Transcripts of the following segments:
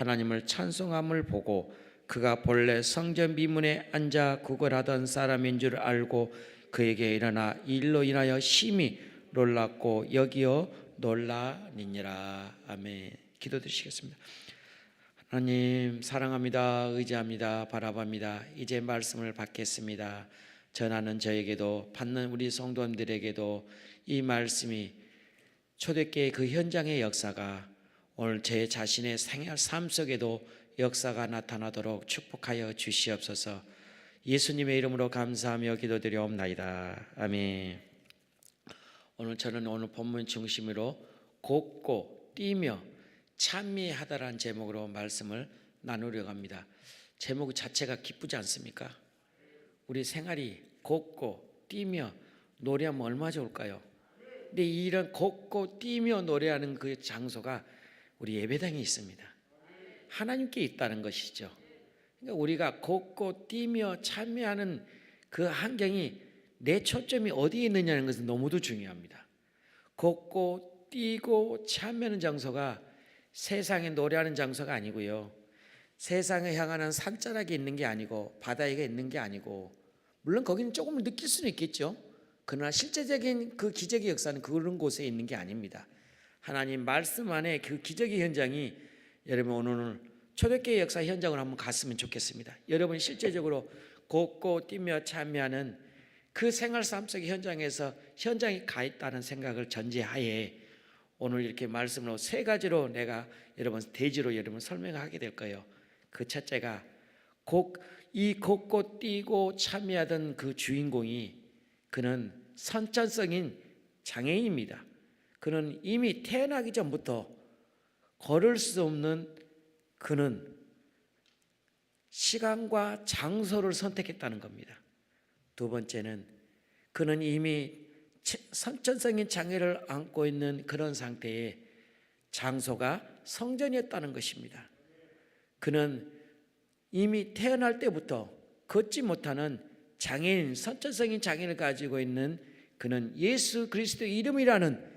하나님을 찬송함을 보고 그가 본래 성전 미문에 앉아 구걸하던 사람인 줄 알고 그에게 일어나 일로 인하여 심히 놀랐고 여기어 놀라니니라. 아멘. 기도드리시겠습니다. 하나님 사랑합니다. 의지합니다. 바라봅니다. 이제 말씀을 받겠습니다. 전하는 저에게도 받는 우리 성도님들에게도 이 말씀이 초대교회 그 현장의 역사가 오늘 제 자신의 생활 삶 속에도 역사가 나타나도록 축복하여 주시옵소서. 예수님의 이름으로 감사하며 기도드리옵나이다. 아멘. 오늘 저는 오늘 본문 중심으로 곱고 뛰며 찬미하다라는 제목으로 말씀을 나누려고 합니다. 제목 자체가 기쁘지 않습니까? 우리 생활이 곱고 뛰며 노래하면 얼마나 좋을까요? 근데 이런 곱고 뛰며 노래하는 그 장소가 우리 예배당에 있습니다. 하나님께 있다는 것이죠. 그러니까 우리가 곱고 뛰며 찬미하는 그 환경이 내 초점이 어디에 있느냐는 것은 너무도 중요합니다. 곱고 뛰고 찬미하는 장소가 세상에 노래하는 장소가 아니고요, 세상을 향하는 산자락에 있는 게 아니고 바다에 있는 게 아니고, 물론 거기는 조금 느낄 수는 있겠죠. 그러나 실제적인 그 기적의 역사는 그런 곳에 있는 게 아닙니다. 하나님 말씀 안에 그 기적의 현장이, 여러분 오늘 초대교회 역사 현장을 한번 갔으면 좋겠습니다. 여러분이 실제적으로 곱고 뛰며 참여하는 그 생활 삶 속의 현장에서 현장에 가 있다는 생각을 전제하에 오늘 이렇게 말씀으로 세 가지로 내가 여러분 대지로 여러분 설명하게 될 거예요. 그 첫째가 이 곱고 뛰고 참여하던 그 주인공이, 그는 선천성인 장애인입니다. 그는 이미 태어나기 전부터 걸을 수 없는, 그는 시간과 장소를 선택했다는 겁니다. 두 번째는 그는 이미 선천성인 장애를 안고 있는 그런 상태에 장소가 성전이었다는 것입니다. 그는 이미 태어날 때부터 걷지 못하는 장애인, 선천성인 장애를 가지고 있는, 그는 예수 그리스도의 이름이라는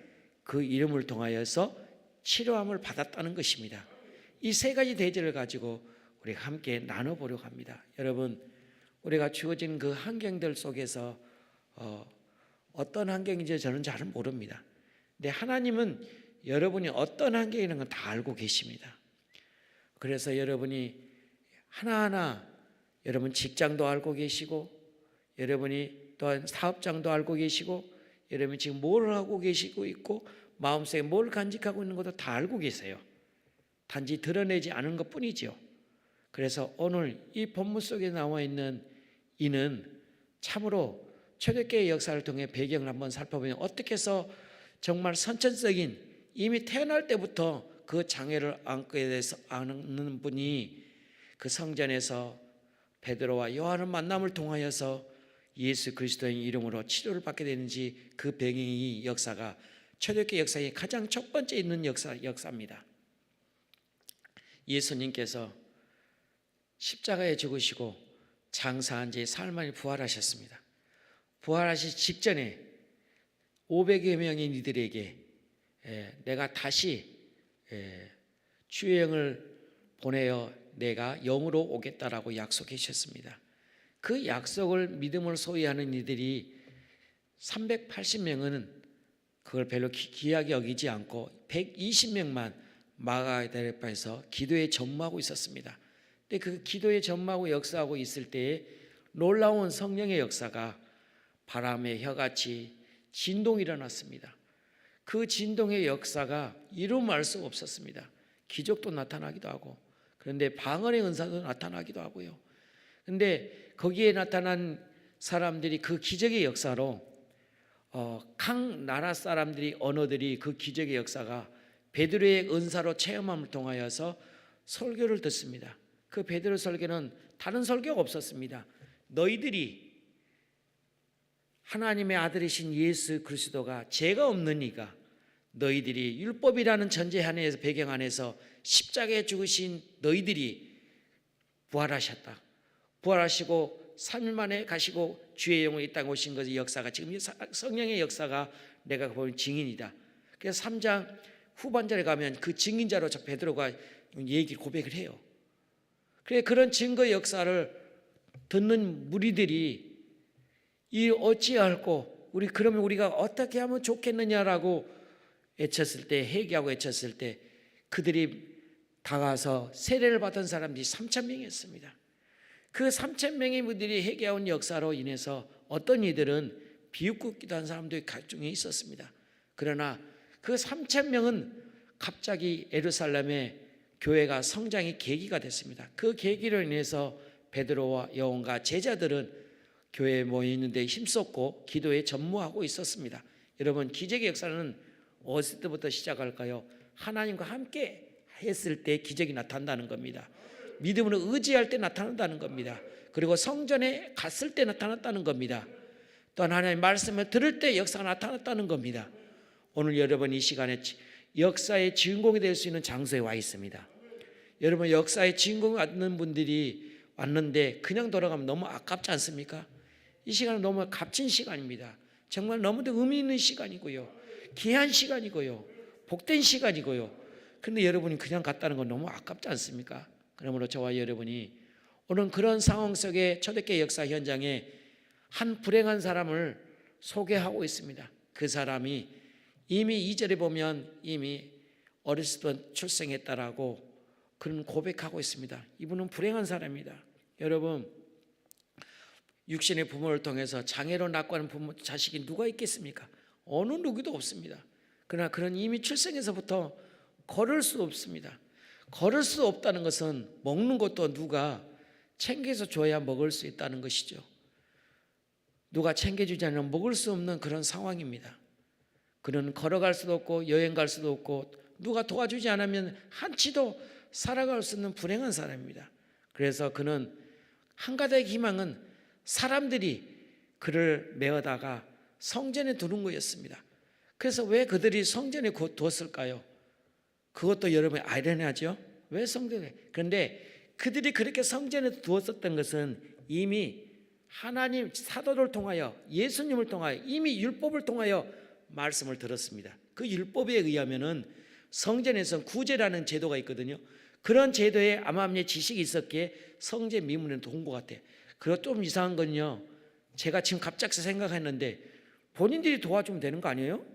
그 이름을 통하여서 치료함을 받았다는 것입니다. 이 세 가지 대제를 가지고 우리가 함께 나눠보려고 합니다. 여러분, 우리가 주어진 그 환경들 속에서 어떤 환경인지 저는 잘 모릅니다. 근데 하나님은 여러분이 어떤 환경에 있는 건 다 알고 계십니다. 그래서 여러분이 하나하나, 여러분 직장도 알고 계시고, 여러분이 또한 사업장도 알고 계시고, 여러분이 지금 뭘 하고 계시고 있고 마음속에 뭘 간직하고 있는 것도 다 알고 계세요. 단지 드러내지 않은 것 뿐이죠. 그래서 오늘 이 본문 속에 나와 있는 이는 참으로 초대교회 역사를 통해 배경을 한번 살펴보면 어떻게 해서 정말 선천적인, 이미 태어날 때부터 그 장애를 안고 대해서 아는 분이 그 성전에서 베드로와 요한의 만남을 통하여서 예수 그리스도의 이름으로 치료를 받게 되는지, 그 배경이 역사가 초대교회 역사에 가장 첫 번째 있는 역사입니다. 예수님께서 십자가에 죽으시고 장사한 지 사흘 만에 부활하셨습니다. 부활하시기 직전에 500여 명의 이들에게 내가 다시 주의 영을 보내어 내가 영으로 오겠다라고 약속해 주셨습니다. 그 약속을 믿음을 소유하는 이들이 380명은 그걸 별로 귀하게 여기지 않고 120명만 마가다락방에서 기도에 전무하고 있었습니다. 근데 그 기도에 전무하고 역사하고 있을 때에 놀라운 성령의 역사가 바람의 혀같이 진동이 일어났습니다. 그 진동의 역사가 이루말 수 없었습니다. 기적도 나타나기도 하고, 그런데 방언의 은사도 나타나기도 하고요. 그런데 거기에 나타난 사람들이 그 기적의 역사로 각 나라 사람들이, 언어들이 그 기적의 역사가 베드로의 은사로 체험함을 통하여서 설교를 듣습니다. 그 베드로 설교는 다른 설교가 없었습니다. 너희들이 하나님의 아들이신 예수 그리스도가 죄가 없는 이가, 너희들이 율법이라는 전제 안에서, 배경 안에서 십자가에 죽으신 너희들이 부활하셨다. 부활하시고 3일 만에 가시고 주의 영으로 이 땅에 오신 것의 역사가, 지금 성령의 역사가 내가 본 증인이다. 그래서 3장 후반절에 가면 그 증인자로 베드로가 얘기 고백을 해요. 그래 그런 증거 역사를 듣는 무리들이 이 어찌할꼬 우리 그러면 우리가 어떻게 하면 좋겠느냐라고 외쳤을 때 회개하고 외쳤을 때 그들이 다가서 세례를 받은 사람들이 3,000명이었습니다. 그 3,000명의 분들이 회개한 역사로 인해서 어떤 이들은 비웃기도 한 사람들이 각중에 있었습니다. 그러나 그 3,000명은 갑자기 예루살렘의 교회가 성장의 계기가 됐습니다. 그 계기로 인해서 베드로와 요한과 제자들은 교회에 모여 있는데 힘썼고 기도에 전무하고 있었습니다. 여러분 기적의 역사는 어디서 때부터 시작할까요? 하나님과 함께 했을 때 기적이 나타난다는 겁니다. 믿음으로 의지할 때 나타난다는 겁니다. 그리고 성전에 갔을 때 나타났다는 겁니다. 또한 하나님의 말씀을 들을 때 역사가 나타났다는 겁니다. 오늘 여러분 이 시간에 역사의 주인공이 될 수 있는 장소에 와 있습니다. 여러분 역사의 주인공이 왔는 분들이 왔는데 그냥 돌아가면 너무 아깝지 않습니까? 이 시간은 너무 값진 시간입니다. 정말 너무도 의미 있는 시간이고요. 귀한 시간이고요. 복된 시간이고요. 그런데 여러분이 그냥 갔다는 건 너무 아깝지 않습니까? 그러므로 저와 여러분이 오늘 그런 상황 속에 초대교회 역사 현장에 한 불행한 사람을 소개하고 있습니다. 그 사람이 이미 2절에 보면 이미 어렸을 때 출생했다라고 그런 고백하고 있습니다. 이분은 불행한 사람입니다. 여러분 육신의 부모를 통해서 장애로 낳고 하는 부모 자식이 누가 있겠습니까? 어느 누구도 없습니다. 그러나 그런 이미 출생에서부터 걸을 수 없습니다. 걸을 수 없다는 것은 먹는 것도 누가 챙겨서 줘야 먹을 수 있다는 것이죠. 누가 챙겨주지 않으면 먹을 수 없는 그런 상황입니다. 그는 걸어갈 수도 없고 여행 갈 수도 없고 누가 도와주지 않으면 한치도 살아갈 수 없는 불행한 사람입니다. 그래서 그는 한 가닥의 희망은 사람들이 그를 메어다가 성전에 두는 거였습니다. 그래서 왜 그들이 성전에 두었을까요? 그것도 여러분 아이러니하죠? 왜 성전에? 그런데 그들이 그렇게 성전에 두었었던 것은 이미 하나님 사도를 통하여 예수님을 통하여 이미 율법을 통하여 말씀을 들었습니다. 그 율법에 의하면은 성전에서 구제라는 제도가 있거든요. 그런 제도에 암암리에 지식이 있었기에 성전 미문에 온 것 같아요. 그리고 좀 이상한 건요. 제가 지금 갑자기 생각했는데 본인들이 도와주면 되는 거 아니에요?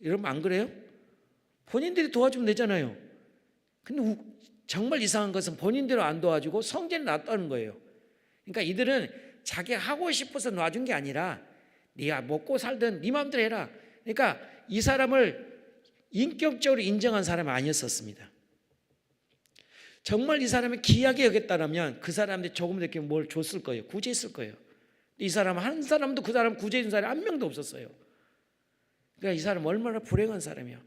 여러분 안 그래요? 본인들이 도와주면 되잖아요. 근데 정말 이상한 것은 본인대로 안 도와주고 성전에 놨다는 거예요. 그러니까 이들은 자기가 하고 싶어서 놔준 게 아니라 네가 먹고 살든 네 마음대로 해라. 그러니까 이 사람을 인격적으로 인정한 사람이 아니었었습니다. 정말 이 사람이 귀하게 여겼다면 그 사람한테 조금 이렇게 뭘 줬을 거예요. 구제했을 거예요. 이 사람 한 사람도 그 사람 구제해준 사람이 한 명도 없었어요. 그러니까 이 사람 얼마나 불행한 사람이에요.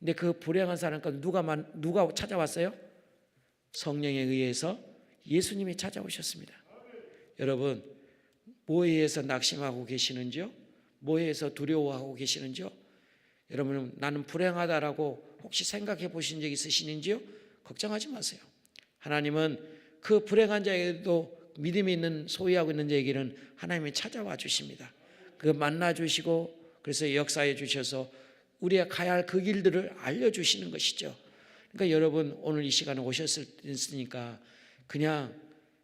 근데 그 불행한 사람과 누가 찾아왔어요? 성령에 의해서 예수님이 찾아오셨습니다. 여러분 뭐에 의해서 낙심하고 계시는지요? 뭐에 의해서 두려워하고 계시는지요? 여러분 나는 불행하다라고 혹시 생각해 보신 적 있으시는지요? 걱정하지 마세요. 하나님은 그 불행한 자에게도 믿음이 있는 소유하고 있는 자에게는 하나님이 찾아와 주십니다. 그 만나 주시고 그래서 역사해 주셔서 우리가 가야 할 그 길들을 알려주시는 것이죠. 그러니까 여러분 오늘 이 시간에 오셨으니까 그냥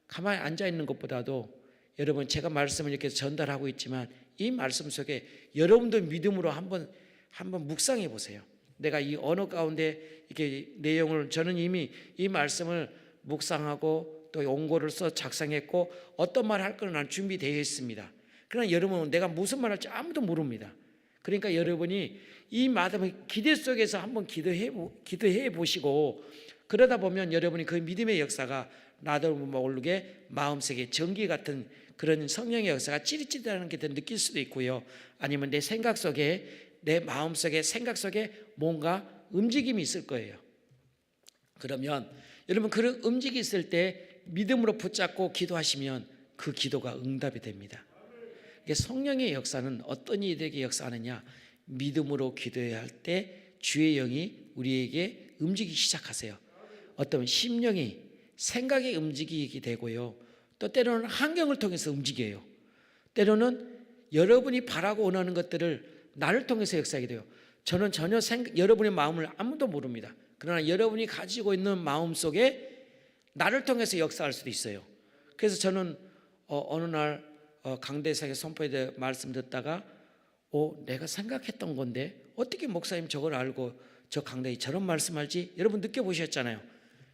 가만히 앉아있는 것보다도 여러분 제가 말씀을 이렇게 전달하고 있지만 이 말씀 속에 여러분도 믿음으로 한번 묵상해 보세요. 내가 이 언어 가운데 이렇게 내용을 저는 이미 이 말씀을 묵상하고 또 원고를 써 작성했고 어떤 말 할 거는 난 준비되어 있습니다. 그러나 여러분은 내가 무슨 말 할지 아무도 모릅니다. 그러니까 여러분이 이 마음의 기대 속에서 한번 기도해 보시고 그러다 보면 여러분이 그 믿음의 역사가 나도 모르게 마음속에 전기 같은 그런 성령의 역사가 찌릿찌릿하는 게 느낄 수도 있고요. 아니면 내 생각 속에 내 마음 속에 생각 속에 뭔가 움직임이 있을 거예요. 그러면 여러분 그런 움직임이 있을 때 믿음으로 붙잡고 기도하시면 그 기도가 응답이 됩니다. 성령의 역사는 어떤 이들에게 역사하느냐? 믿음으로 기도해야 할 때 주의 영이 우리에게 움직이기 시작하세요. 어떤 심령이 생각에 움직이게 되고요. 또 때로는 환경을 통해서 움직여요. 때로는 여러분이 바라고 원하는 것들을 나를 통해서 역사하게 돼요. 저는 전혀 여러분의 마음을 아무도 모릅니다. 그러나 여러분이 가지고 있는 마음 속에 나를 통해서 역사할 수도 있어요. 그래서 저는 어느 날 강대상의 선포에 대해 말씀 듣다가 내가 생각했던 건데 어떻게 목사님 저걸 알고 저 강대에 저런 말씀할지 여러분 느껴보셨잖아요.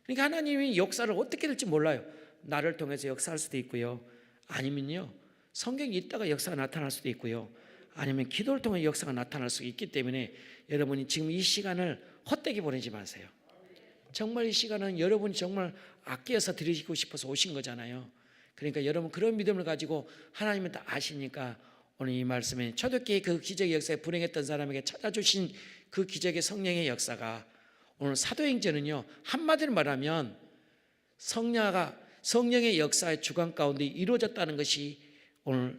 그러니까 하나님이 역사를 어떻게 될지 몰라요. 나를 통해서 역사할 수도 있고요, 아니면요 성경이 있다가 역사가 나타날 수도 있고요, 아니면 기도를 통해 역사가 나타날 수 있기 때문에 여러분이 지금 이 시간을 헛되게 보내지 마세요. 정말 이 시간은 여러분이 정말 아껴서 드리고 싶어서 오신 거잖아요. 그러니까 여러분 그런 믿음을 가지고 하나님은 다 아시니까 오늘 이 말씀에 초대교회 그 기적의 역사에 불행했던 사람에게 찾아주신 그 기적의 성령의 역사가 오늘 사도행전은요, 한마디로 말하면 성령의 역사의 주관 가운데 이루어졌다는 것이 오늘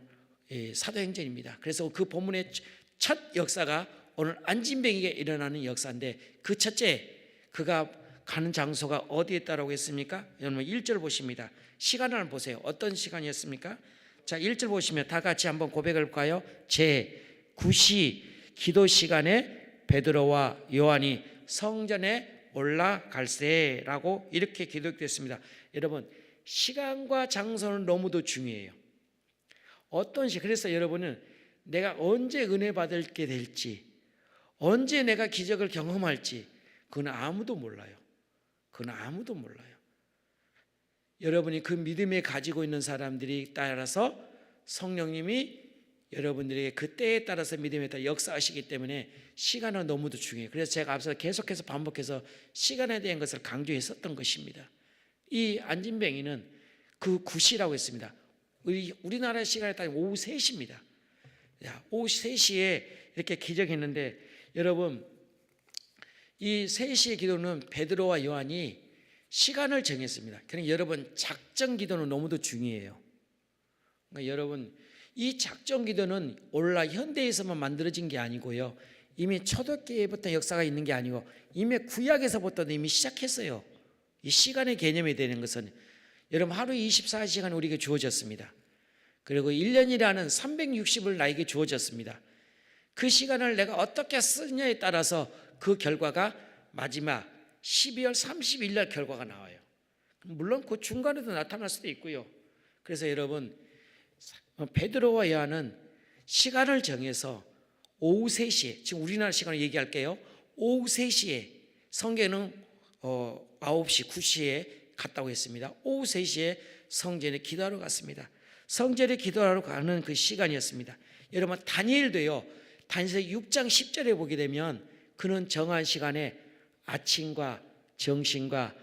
사도행전입니다. 그래서 그 본문의 첫 역사가 오늘 안진뱅이에게 일어나는 역사인데, 그 첫째, 그가 가는 장소가 어디에 있다라고 했습니까? 여러분 1절 보십니다. 시간을 보세요. 어떤 시간이었습니까? 자, 1절 보시면 다 같이 한번 고백을 볼까요? 제9시 기도 시간에 베드로와 요한이 성전에 올라갈세라고 이렇게 기록되었습니다. 여러분, 시간과 장소는 너무도 중요해요. 그래서 여러분은 내가 언제 은혜 받게 될지, 언제 내가 기적을 경험할지 그건 아무도 몰라요. 여러분이 그 믿음에 가지고 있는 사람들이 따라서 성령님이 여러분들에게 그 때에 따라서 믿음에 따라 역사하시기 때문에 시간은 너무도 중요해요. 그래서 제가 앞서 계속해서 반복해서 시간에 대한 것을 강조했었던 것입니다. 이 안진뱅이는 그 9시라고 했습니다. 우리나라 시간에 따르면 오후 3시입니다. 오후 3시에 이렇게 기적했는데, 여러분 이 3시의 기도는 베드로와 요한이 시간을 정했습니다. 그러니까 여러분 작정 기도는 너무도 중요해요. 그러니까 여러분 이 작정 기도는 오늘날 현대에서만 만들어진 게 아니고요, 이미 초대교회부터 역사가 있는 게 아니고 이미 구약에서부터 이미 시작했어요. 이 시간의 개념이 되는 것은 여러분 하루 24시간 우리에게 주어졌습니다. 그리고 1년이라는 360을 나에게 주어졌습니다. 그 시간을 내가 어떻게 쓰느냐에 따라서 그 결과가 마지막 12월 30일 날 결과가 나와요. 물론 그 중간에도 나타날 수도 있고요. 그래서 여러분 베드로와 요한은 시간을 정해서 오후 3시에, 지금 우리나라 시간을 얘기할게요. 오후 3시에, 성경은 9시, 9시에 갔다고 했습니다. 오후 3시에 성전에 기도하러 갔습니다. 성전에 기도하러 가는 그 시간이었습니다. 여러분 다니엘도요, 다니엘서 6장 10절에 보게 되면 그는 정한 시간에 아침과 정신과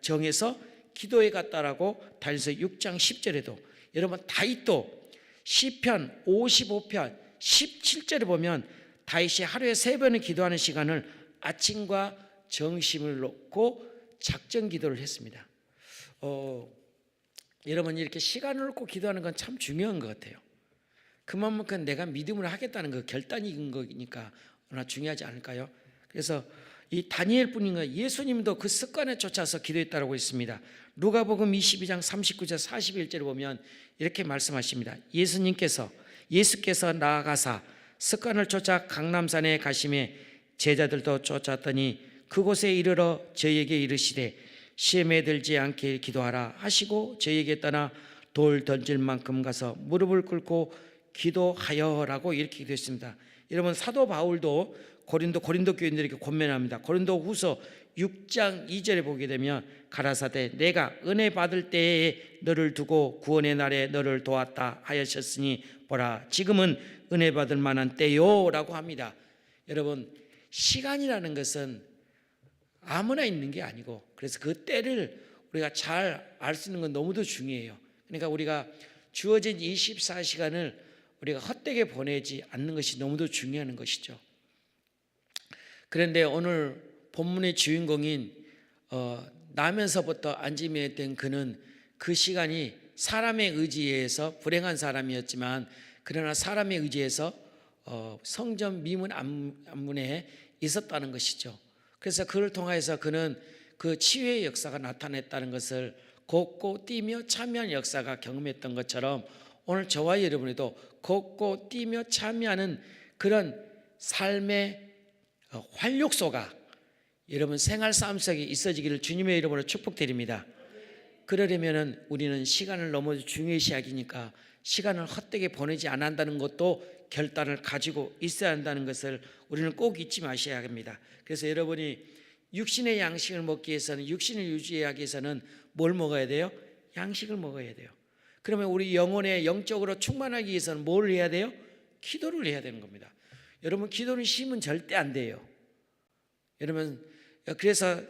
정해서 기도에 갔다라고 다니엘서 6장 10절에도, 여러분 다윗도 시편 55편 17절에 보면 다윗이 하루에 3번을 기도하는 시간을 아침과 정심을 놓고 작정 기도를 했습니다. 여러분 이렇게 시간을 놓고 기도하는 건 참 중요한 것 같아요. 그만큼 내가 믿음을 하겠다는 그 결단인 거니까 얼마나 중요하지 않을까요? 그래서 이 다니엘뿐인가 예수님도 그 습관에 쫓아서 기도했다고 했습니다. 누가복음 22장 39절 41절에 보면 이렇게 말씀하십니다. 예수께서 나아가사 습관을 쫓아 강남산에 가심에 제자들도 쫓았더니 그곳에 이르러 저희에게 이르시되 시험에 들지 않게 기도하라 하시고 저희에게 떠나 돌 던질 만큼 가서 무릎을 꿇고 기도하여라고 이렇게 기도했습니다. 여러분 사도 바울도 고린도 교인들에게 권면합니다. 고린도 후서 6장 2절에 보게 되면 가라사대 내가 은혜 받을 때에 너를 두고 구원의 날에 너를 도왔다 하였으니 보라 지금은 은혜 받을 만한 때요 라고 합니다. 여러분 시간이라는 것은 아무나 있는 게 아니고, 그래서 그 때를 우리가 잘 알 수 있는 건 너무도 중요해요. 그러니까 우리가 주어진 24시간을 우리가 헛되게 보내지 않는 것이 너무도 중요한 것이죠. 그런데 오늘 본문의 주인공인 나면서부터 안짐에 된 그는 그 시간이 사람의 의지에서 불행한 사람이었지만, 그러나 사람의 의지에서 성전 미문 안문에 있었다는 것이죠. 그래서 그를 통해서 그는 그 치유의 역사가 나타냈다는 것을 걷고 뛰며 참여한 역사가 경험했던 것처럼 오늘 저와 여러분에도 걷고 뛰며 참여하는 그런 삶의 활력소가 여러분 생활 삶 속에 있어지기를 주님의 이름으로 축복드립니다. 그러려면 우리는 시간을 너무 중요시하기니까 시간을 헛되게 보내지 않아 한다는 것도 결단을 가지고 있어야 한다는 것을 우리는 꼭 잊지 마셔야 합니다. 그래서 여러분이 육신의 양식을 먹기 위해서는, 육신을 유지하기 위해서는 뭘 먹어야 돼요? 양식을 먹어야 돼요. 그러면 우리 영혼의 영적으로 충만하기 위해서는 뭘 해야 돼요? 기도를 해야 되는 겁니다. 여러분 기도는 쉬면 절대 안 돼요. 여러분 그래서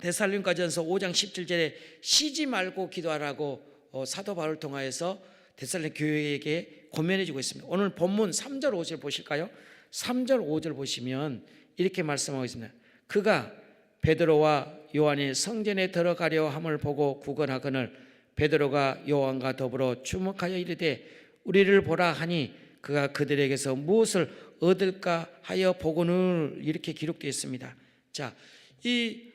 데살로니가전서 5장 17절에 쉬지 말고 기도하라고 사도 바울을 통하여서 데살로니가 교회에게 권면해 주고 있습니다. 오늘 본문 3절 5절 보실까요? 3절 5절 보시면 이렇게 말씀하고 있습니다. 그가 베드로와 요한이 성전에 들어가려 함을 보고 구걸하거늘 베드로가 요한과 더불어 주목하여 이르되 우리를 보라 하니 그가 그들에게서 무엇을 얻을까 하여 보고는 이렇게 기록되어 있습니다. 자, 이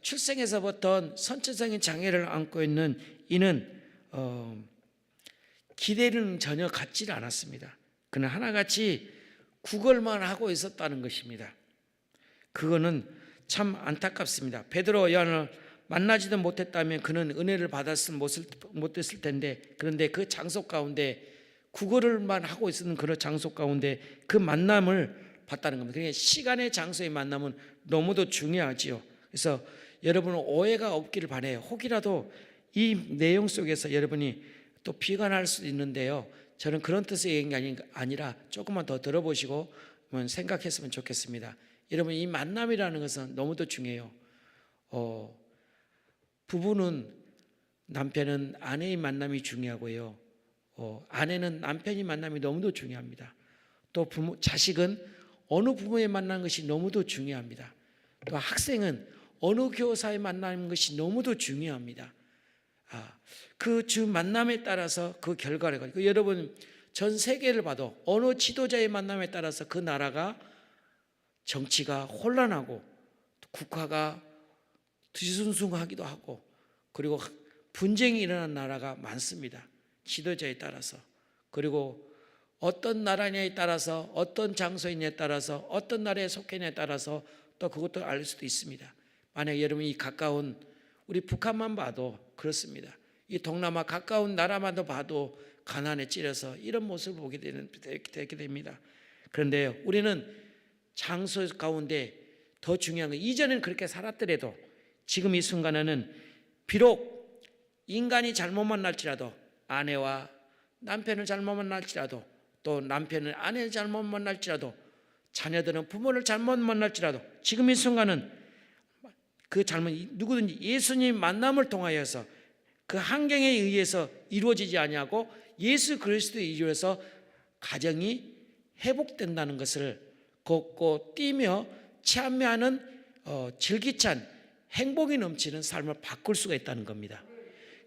출생에서부터 선천적인 장애를 안고 있는 이는 기대는 전혀 갖지 않았습니다. 그는 하나같이 구걸만 하고 있었다는 것입니다. 그거는 참 안타깝습니다. 베드로 요한을 만나지도 못했다면 그는 은혜를 받았을 못했을 텐데, 그런데 그 장소 가운데 구걸을만 하고 있었는 그런 장소 가운데 그 만남을 봤다는 겁니다. 그러니까 시간의 장소의 만남은 너무도 중요하지요. 그래서 여러분은 오해가 없기를 바라요. 혹이라도 이 내용 속에서 여러분이 또 비관할 수도 있는데요, 저는 그런 뜻의 얘기가 아니라 조금만 더 들어보시고 생각했으면 좋겠습니다. 여러분 이 만남이라는 것은 너무도 중요해요. 부부는 남편은 아내의 만남이 중요하고요, 아내는 남편의 만남이 너무도 중요합니다. 또 자식은 어느 부모의 만나는 것이 너무도 중요합니다. 또 학생은 어느 교사의 만나는 것이 너무도 중요합니다. 그 주 만남에 따라서 그 결과를 가지고, 여러분 전 세계를 봐도 어느 지도자의 만남에 따라서 그 나라가 정치가 혼란하고 국가가 뒤숭숭하기도 하고 그리고 분쟁이 일어난 나라가 많습니다. 지도자에 따라서. 그리고 어떤 나라냐에 따라서, 어떤 장소이냐에 따라서, 어떤 나라에 속해냐에 따라서 또 그것도 알 수도 있습니다. 만약 여러분이 가까운 우리 북한만 봐도 그렇습니다. 이 동남아 가까운 나라만 봐도 가난에 찌려서 이런 모습을 보게 되게 됩니다. 그런데 우리는 장소 가운데 더 중요한 건, 이전에는 그렇게 살았더라도 지금 이 순간에는 비록 인간이 잘못 만날지라도, 아내와 남편을 잘못 만날지라도, 또 남편은 아내를 잘못 만날지라도, 자녀들은 부모를 잘못 만날지라도, 지금 이 순간은 그 잘못 누구든지 예수님 만남을 통하여서 그 환경에 의해서 이루어지지 아니하고 예수 그리스도에 의해서 가정이 회복된다는 것을 걷고 뛰며 참여하는 즐기찬 행복이 넘치는 삶을 바꿀 수가 있다는 겁니다.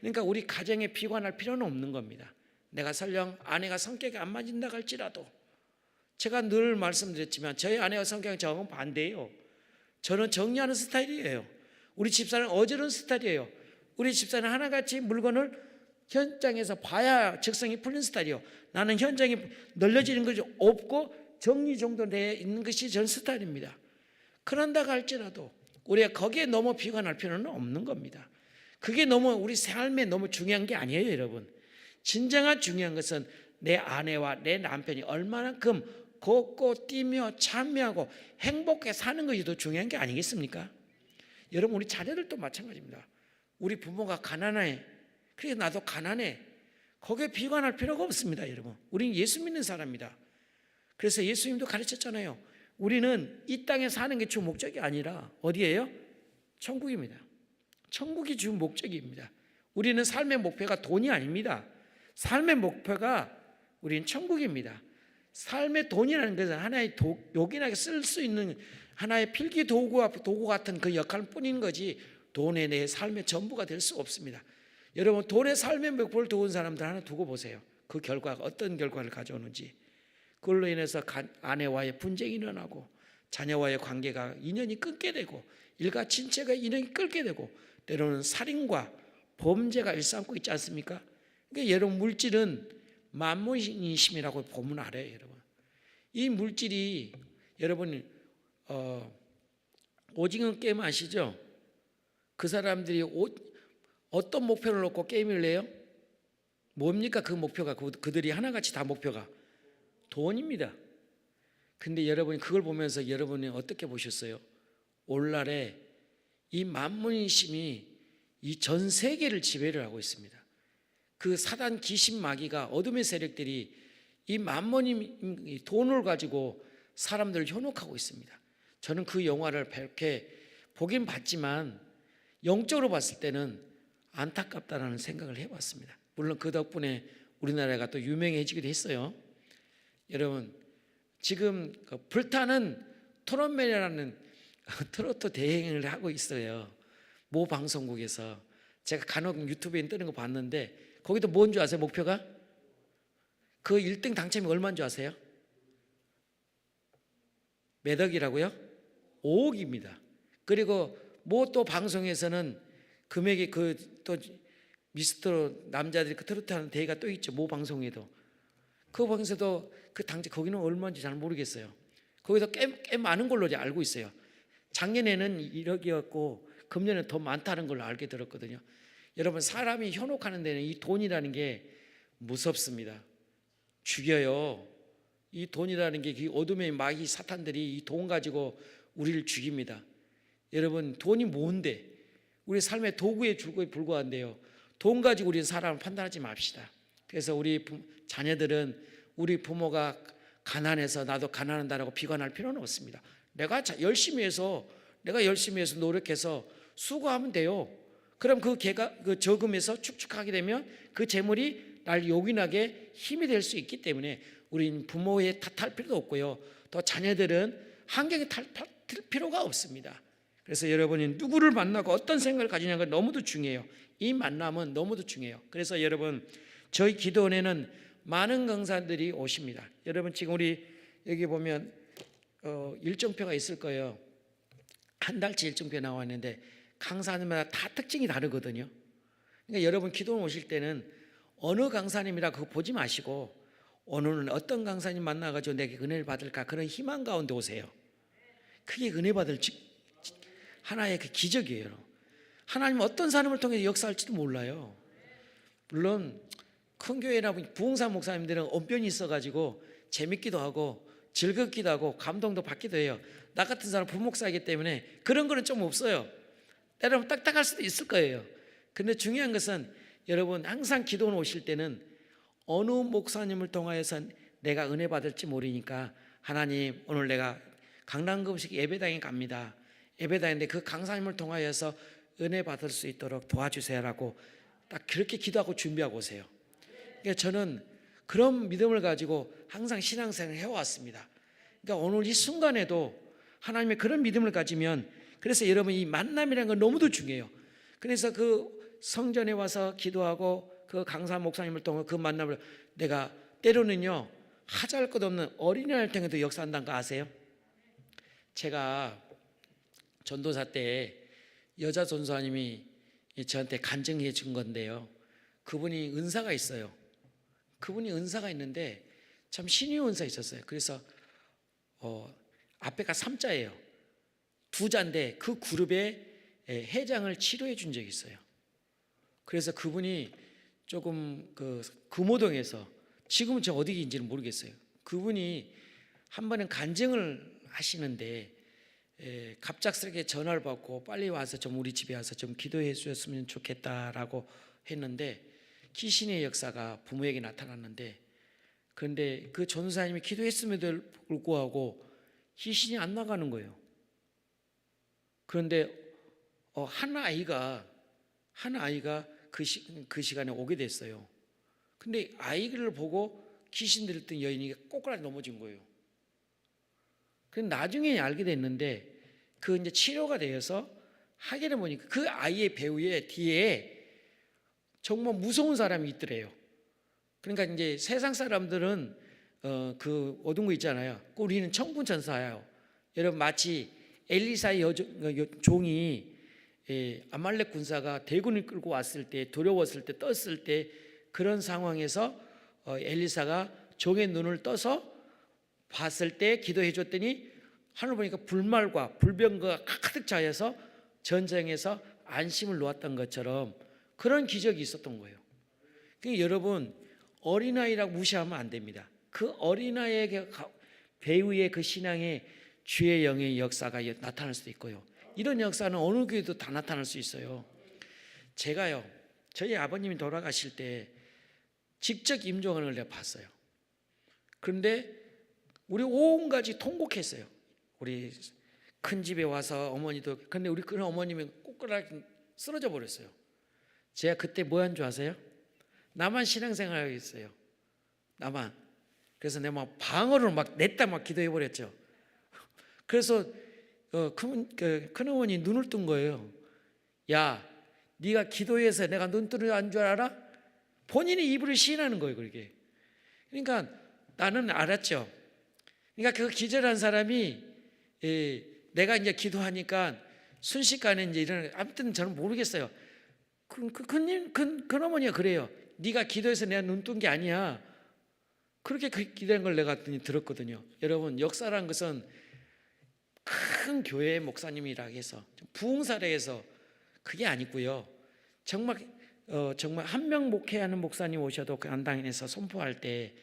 그러니까 우리 가정에 비관할 필요는 없는 겁니다. 내가 설령 아내가 성격이 안 맞는다 할지라도, 제가 늘 말씀드렸지만 저희 아내와 성격은 저하고는 반대예요. 저는 정리하는 스타일이에요. 우리 집사는 어지러운 스타일이에요. 우리 집사는 하나같이 물건을 현장에서 봐야 적성이 풀린 스타일이에요. 나는 현장이 널려지는 것이 없고 정리정돈되어 있는 것이 전 스타일입니다. 그런다고 할지라도 우리가 거기에 너무 비관할 필요는 없는 겁니다. 그게 너무 우리 삶에 너무 중요한 게 아니에요, 여러분. 진정한 중요한 것은 내 아내와 내 남편이 얼마만큼 걷고 뛰며 참여하고 행복하게 사는 것이 더 중요한 게 아니겠습니까? 여러분 우리 자녀들도 마찬가지입니다. 우리 부모가 가난해, 그래서 나도 가난해, 거기에 비관할 필요가 없습니다. 여러분 우리는 예수 믿는 사람입니다. 그래서 예수님도 가르쳤잖아요. 우리는 이 땅에 사는 게 주 목적이 아니라 어디예요? 천국입니다. 천국이 주 목적입니다. 우리는 삶의 목표가 돈이 아닙니다. 삶의 목표가 우리는 천국입니다. 삶의 돈이라는 것은 하나의 요긴하게 쓸 수 있는 하나의 필기 도구 같은 그 역할 뿐인 거지, 돈에 내 삶의 전부가 될 수 없습니다. 여러분 돈의 삶의 목표를 두은 사람들 하나 두고 보세요. 그 결과가 어떤 결과를 가져오는지. 그걸로 인해서 아내와의 분쟁이 일어나고 자녀와의 관계가 인연이 끊게 되고 일가 친체가 인연이 끊게 되고 때로는 살인과 범죄가 일삼고 있지 않습니까? 그러니까 여러분 물질은 만문이심이라고 보면 알아요. 여러분 이 물질이 여러분 오징어 게임 아시죠? 그 사람들이 어떤 목표를 놓고 게임을 해요? 뭡니까? 그 목표가 그들이 하나같이 다 목표가 돈입니다. 근데 여러분이 그걸 보면서 여러분이 어떻게 보셨어요? 오늘날에 이 만문인심이 이 전 세계를 지배를 하고 있습니다. 그 사단 귀신 마귀가 어둠의 세력들이 이 만문인 돈을 가지고 사람들을 현혹하고 있습니다. 저는 그 영화를 이렇게 보긴 봤지만 영적으로 봤을 때는 안타깝다라는 생각을 해봤습니다. 물론 그 덕분에 우리나라가 또 유명해지기도 했어요. 여러분, 지금 불타는 트롯맨이라는 트로트 대행을 하고 있어요. 모 방송국에서. 제가 간혹 유튜브에 뜨는 거 봤는데 거기도 뭔 줄 아세요? 목표가? 그 1등 당첨이 얼마인 줄 아세요? 몇 억이라고요? 5억입니다. 그리고 뭐 또 방송에서는 금액이 또 미스터 남자들이 그 트로트 하는 대회가 또 있죠. 모 방송에도. 그 방송에서도 그 당첨 거기는 얼마인지 잘 모르겠어요. 거기서 꽤 많은 걸로 알고 있어요. 작년에는 1억이었고 금년에는 더 많다는 걸로 알게 들었거든요. 여러분, 사람이 현혹하는 데는 이 돈이라는 게 무섭습니다. 죽여요. 이 돈이라는 게 어둠의 마귀 사탄들이 이 돈 가지고 우리를 죽입니다. 여러분, 돈이 뭔데? 우리 삶의 도구에 불과한데요. 돈 가지고 우리는 사람을 판단하지 맙시다. 그래서 우리 자녀들은 우리 부모가 가난해서 나도 가난하다라고 비관할 필요는 없습니다. 내가 열심히 해서 노력해서 수고하면 돼요. 그럼 그 저금에서 축축하게 되면 그 재물이 날 요긴하게 힘이 될 수 있기 때문에 우린 부모에 탓할 필요도 없고요. 또 자녀들은 환경에 탓할 필요가 없습니다. 그래서 여러분이 누구를 만나고 어떤 생각을 가지냐가 너무도 중요해요. 이 만남은 너무도 중요해요. 그래서 여러분, 저희 기도원에는 많은 강사들이 오십니다. 여러분, 지금 우리 여기 보면 일정표가 있을 거예요. 한 달치 일정표 나와 있는데 강사님마다 다 특징이 다르거든요. 그러니까 여러분 기도원 오실 때는 어느 강사님이라 그거 보지 마시고 오늘은 어떤 강사님 만나가지고 내게 은혜를 받을까, 그런 희망 가운데 오세요. 그게 은혜 받을 하나의 그 기적이에요. 하나님은 어떤 사람을 통해 역사할지도 몰라요. 물론 큰 교회나 부흥사 목사님들은 언변이 있어가지고 재밌기도 하고 즐겁기도 하고 감동도 받기도 해요. 나 같은 사람 부목사이기 때문에 그런 거는 좀 없어요. 때로는 딱딱할 수도 있을 거예요. 근데 중요한 것은 여러분, 항상 기도원 오실 때는 어느 목사님을 통하여서 내가 은혜 받을지 모르니까 하나님, 오늘 내가 강남금식 예배당에 갑니다. 예배당인데 그 강사님을 통하여서 은혜 받을 수 있도록 도와주세요라고 딱 그렇게 기도하고 준비하고 오세요. 그러니까 저는 그런 믿음을 가지고 항상 신앙생활을 해왔습니다. 그러니까 오늘 이 순간에도 하나님의 그런 믿음을 가지면, 그래서 여러분 이 만남이라는 건 너무도 중요해요. 그래서 그 성전에 와서 기도하고 그 강사 목사님을 통해 그 만남을 내가 때로는요 하잘 것 없는 어린이날 통해도 역사한다는 거 아세요? 제가 전도사 때 여자 전도사님이 저한테 간증해 준 건데요. 그분이 은사가 있어요. 그분이 은사가 있는데 참 신의 은사 있었어요. 그래서 앞에가 3자예요. 2자인데 그 그룹의 회장을 치료해 준 적이 있어요. 그래서 그분이 조금 그 금호동에서, 지금은 저 어디인지는 모르겠어요. 그분이 한 번은 간증을 하시는데 갑작스럽게 전화를 받고 빨리 와서 좀 우리 집에 와서 좀 기도해 주셨으면 좋겠다라고 했는데 귀신의 역사가 부모에게 나타났는데, 그런데 그 전사님이 기도했음에도 불구하고 귀신이 안 나가는 거예요. 그런데 한 아이가 그 시간에 오게 됐어요. 근데 아이를 보고 귀신 들었던 여인이 꼬꾸라지 넘어진 거예요. 그래서 나중에 알게 됐는데 그 이제 치료가 되어서 하게 보니까 그 아이의 배우의 뒤에 정말 무서운 사람이 있더래요. 그러니까 이제 세상 사람들은 그 어두운 거 있잖아요. 우리는 천군천사예요. 여러분, 마치 엘리사의 종이 아말렉 군사가 대군을 끌고 왔을 때, 두려웠을 때, 떴을 때, 그런 상황에서 엘리사가 종의 눈을 떠서 봤을 때 기도해 줬더니 하늘 보니까 불말과 불병거가 가득 차여서 전쟁에서 안심을 놓았던 것처럼 그런 기적이 있었던 거예요. 그러니까 여러분, 어린아이라고 무시하면 안 됩니다. 그 어린아이에게 배우의 그 신앙에 주의 영의 역사가 나타날 수도 있고요. 이런 역사는 어느 교회도 다 나타날 수 있어요. 제가요, 저희 아버님이 돌아가실 때 직접 임종하는 걸 내가 봤어요. 그런데 우리 온 가지 통곡했어요. 우리 큰 집에 와서 어머니도, 근데 우리 큰 어머님이 꼬꾸라기 쓰러져 버렸어요. 제가 그때 뭐 한 줄 아세요? 나만 신앙생활하고 있어요. 나만. 그래서 내가 막 방어를 막 냈다 막 기도해 버렸죠. 그래서 큰 어머니 눈을 뜬 거예요. 야, 네가 기도해서 내가 눈 뜨는 줄 알아? 본인이 입으로 시인하는 거예요, 그렇게. 그러니까 나는 알았죠. 그러니까 그 기절한 사람이 내가 이제 기도하니까 순식간에 이제 이런, 아무튼 저는 모르겠어요. 큰 어머니가 그래요. 네가 기도해서 내가 눈 뜬 게 아니야. 그렇게 기도한 걸 내가 들었거든요. 여러분, 역사라는 것은 큰 교회 목사님이라 해서 부흥사례에서 그게 아니고요. 정말 한 명 목회하는 목사님 오셔도 그 안당에서 선포할 때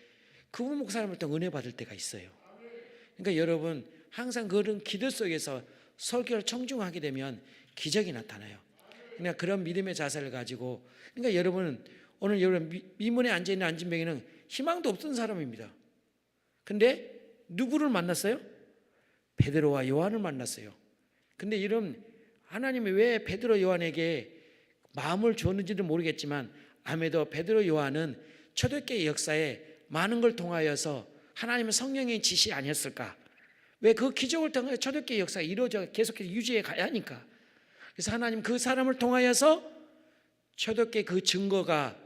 그분 목사님부터 은혜 받을 때가 있어요. 그러니까 여러분, 항상 그런 기도 속에서 설교를 청중하게 되면 기적이 나타나요. 그러니까 그런 믿음의 자세를 가지고, 그러니까 여러분, 오늘 여러분 미문에 앉아있는 안진뱅이는 희망도 없던 사람입니다. 근데 누구를 만났어요? 베드로와 요한을 만났어요. 근데 이런 하나님이 왜 베드로 요한에게 마음을 주었는지는 모르겠지만, 아무래도 베드로 요한은 초대교회 역사에 많은 걸 통하여서 하나님의 성령의 지시 아니었을까? 왜 그 기적을 통해 초대교회 역사가 이루어져 계속해서 유지해 가야 하니까. 그래서 하나님 그 사람을 통하여서 초대교회 그 증거가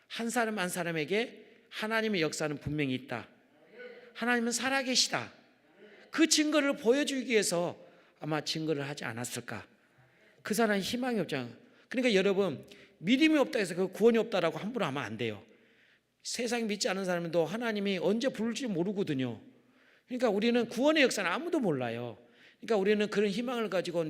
한 사람 한 사람에게 하나님의 역사는 분명히 있다. 하나님은 살아계시다. 그 증거를 보여주기 위해서 아마 증거를 하지 않았을까? 그 사람은 희망이 없잖아요. 그러니까 여러분, 믿음이 없다 해서 그 구원이 없다라고 함부로 하면 안 돼요. 세상에 믿지 않은 사람도 하나님이 언제 부를지 모르거든요. 그러니까 우리는 구원의 역사는 아무도 몰라요. 그러니까 우리는 그런 희망을 가지고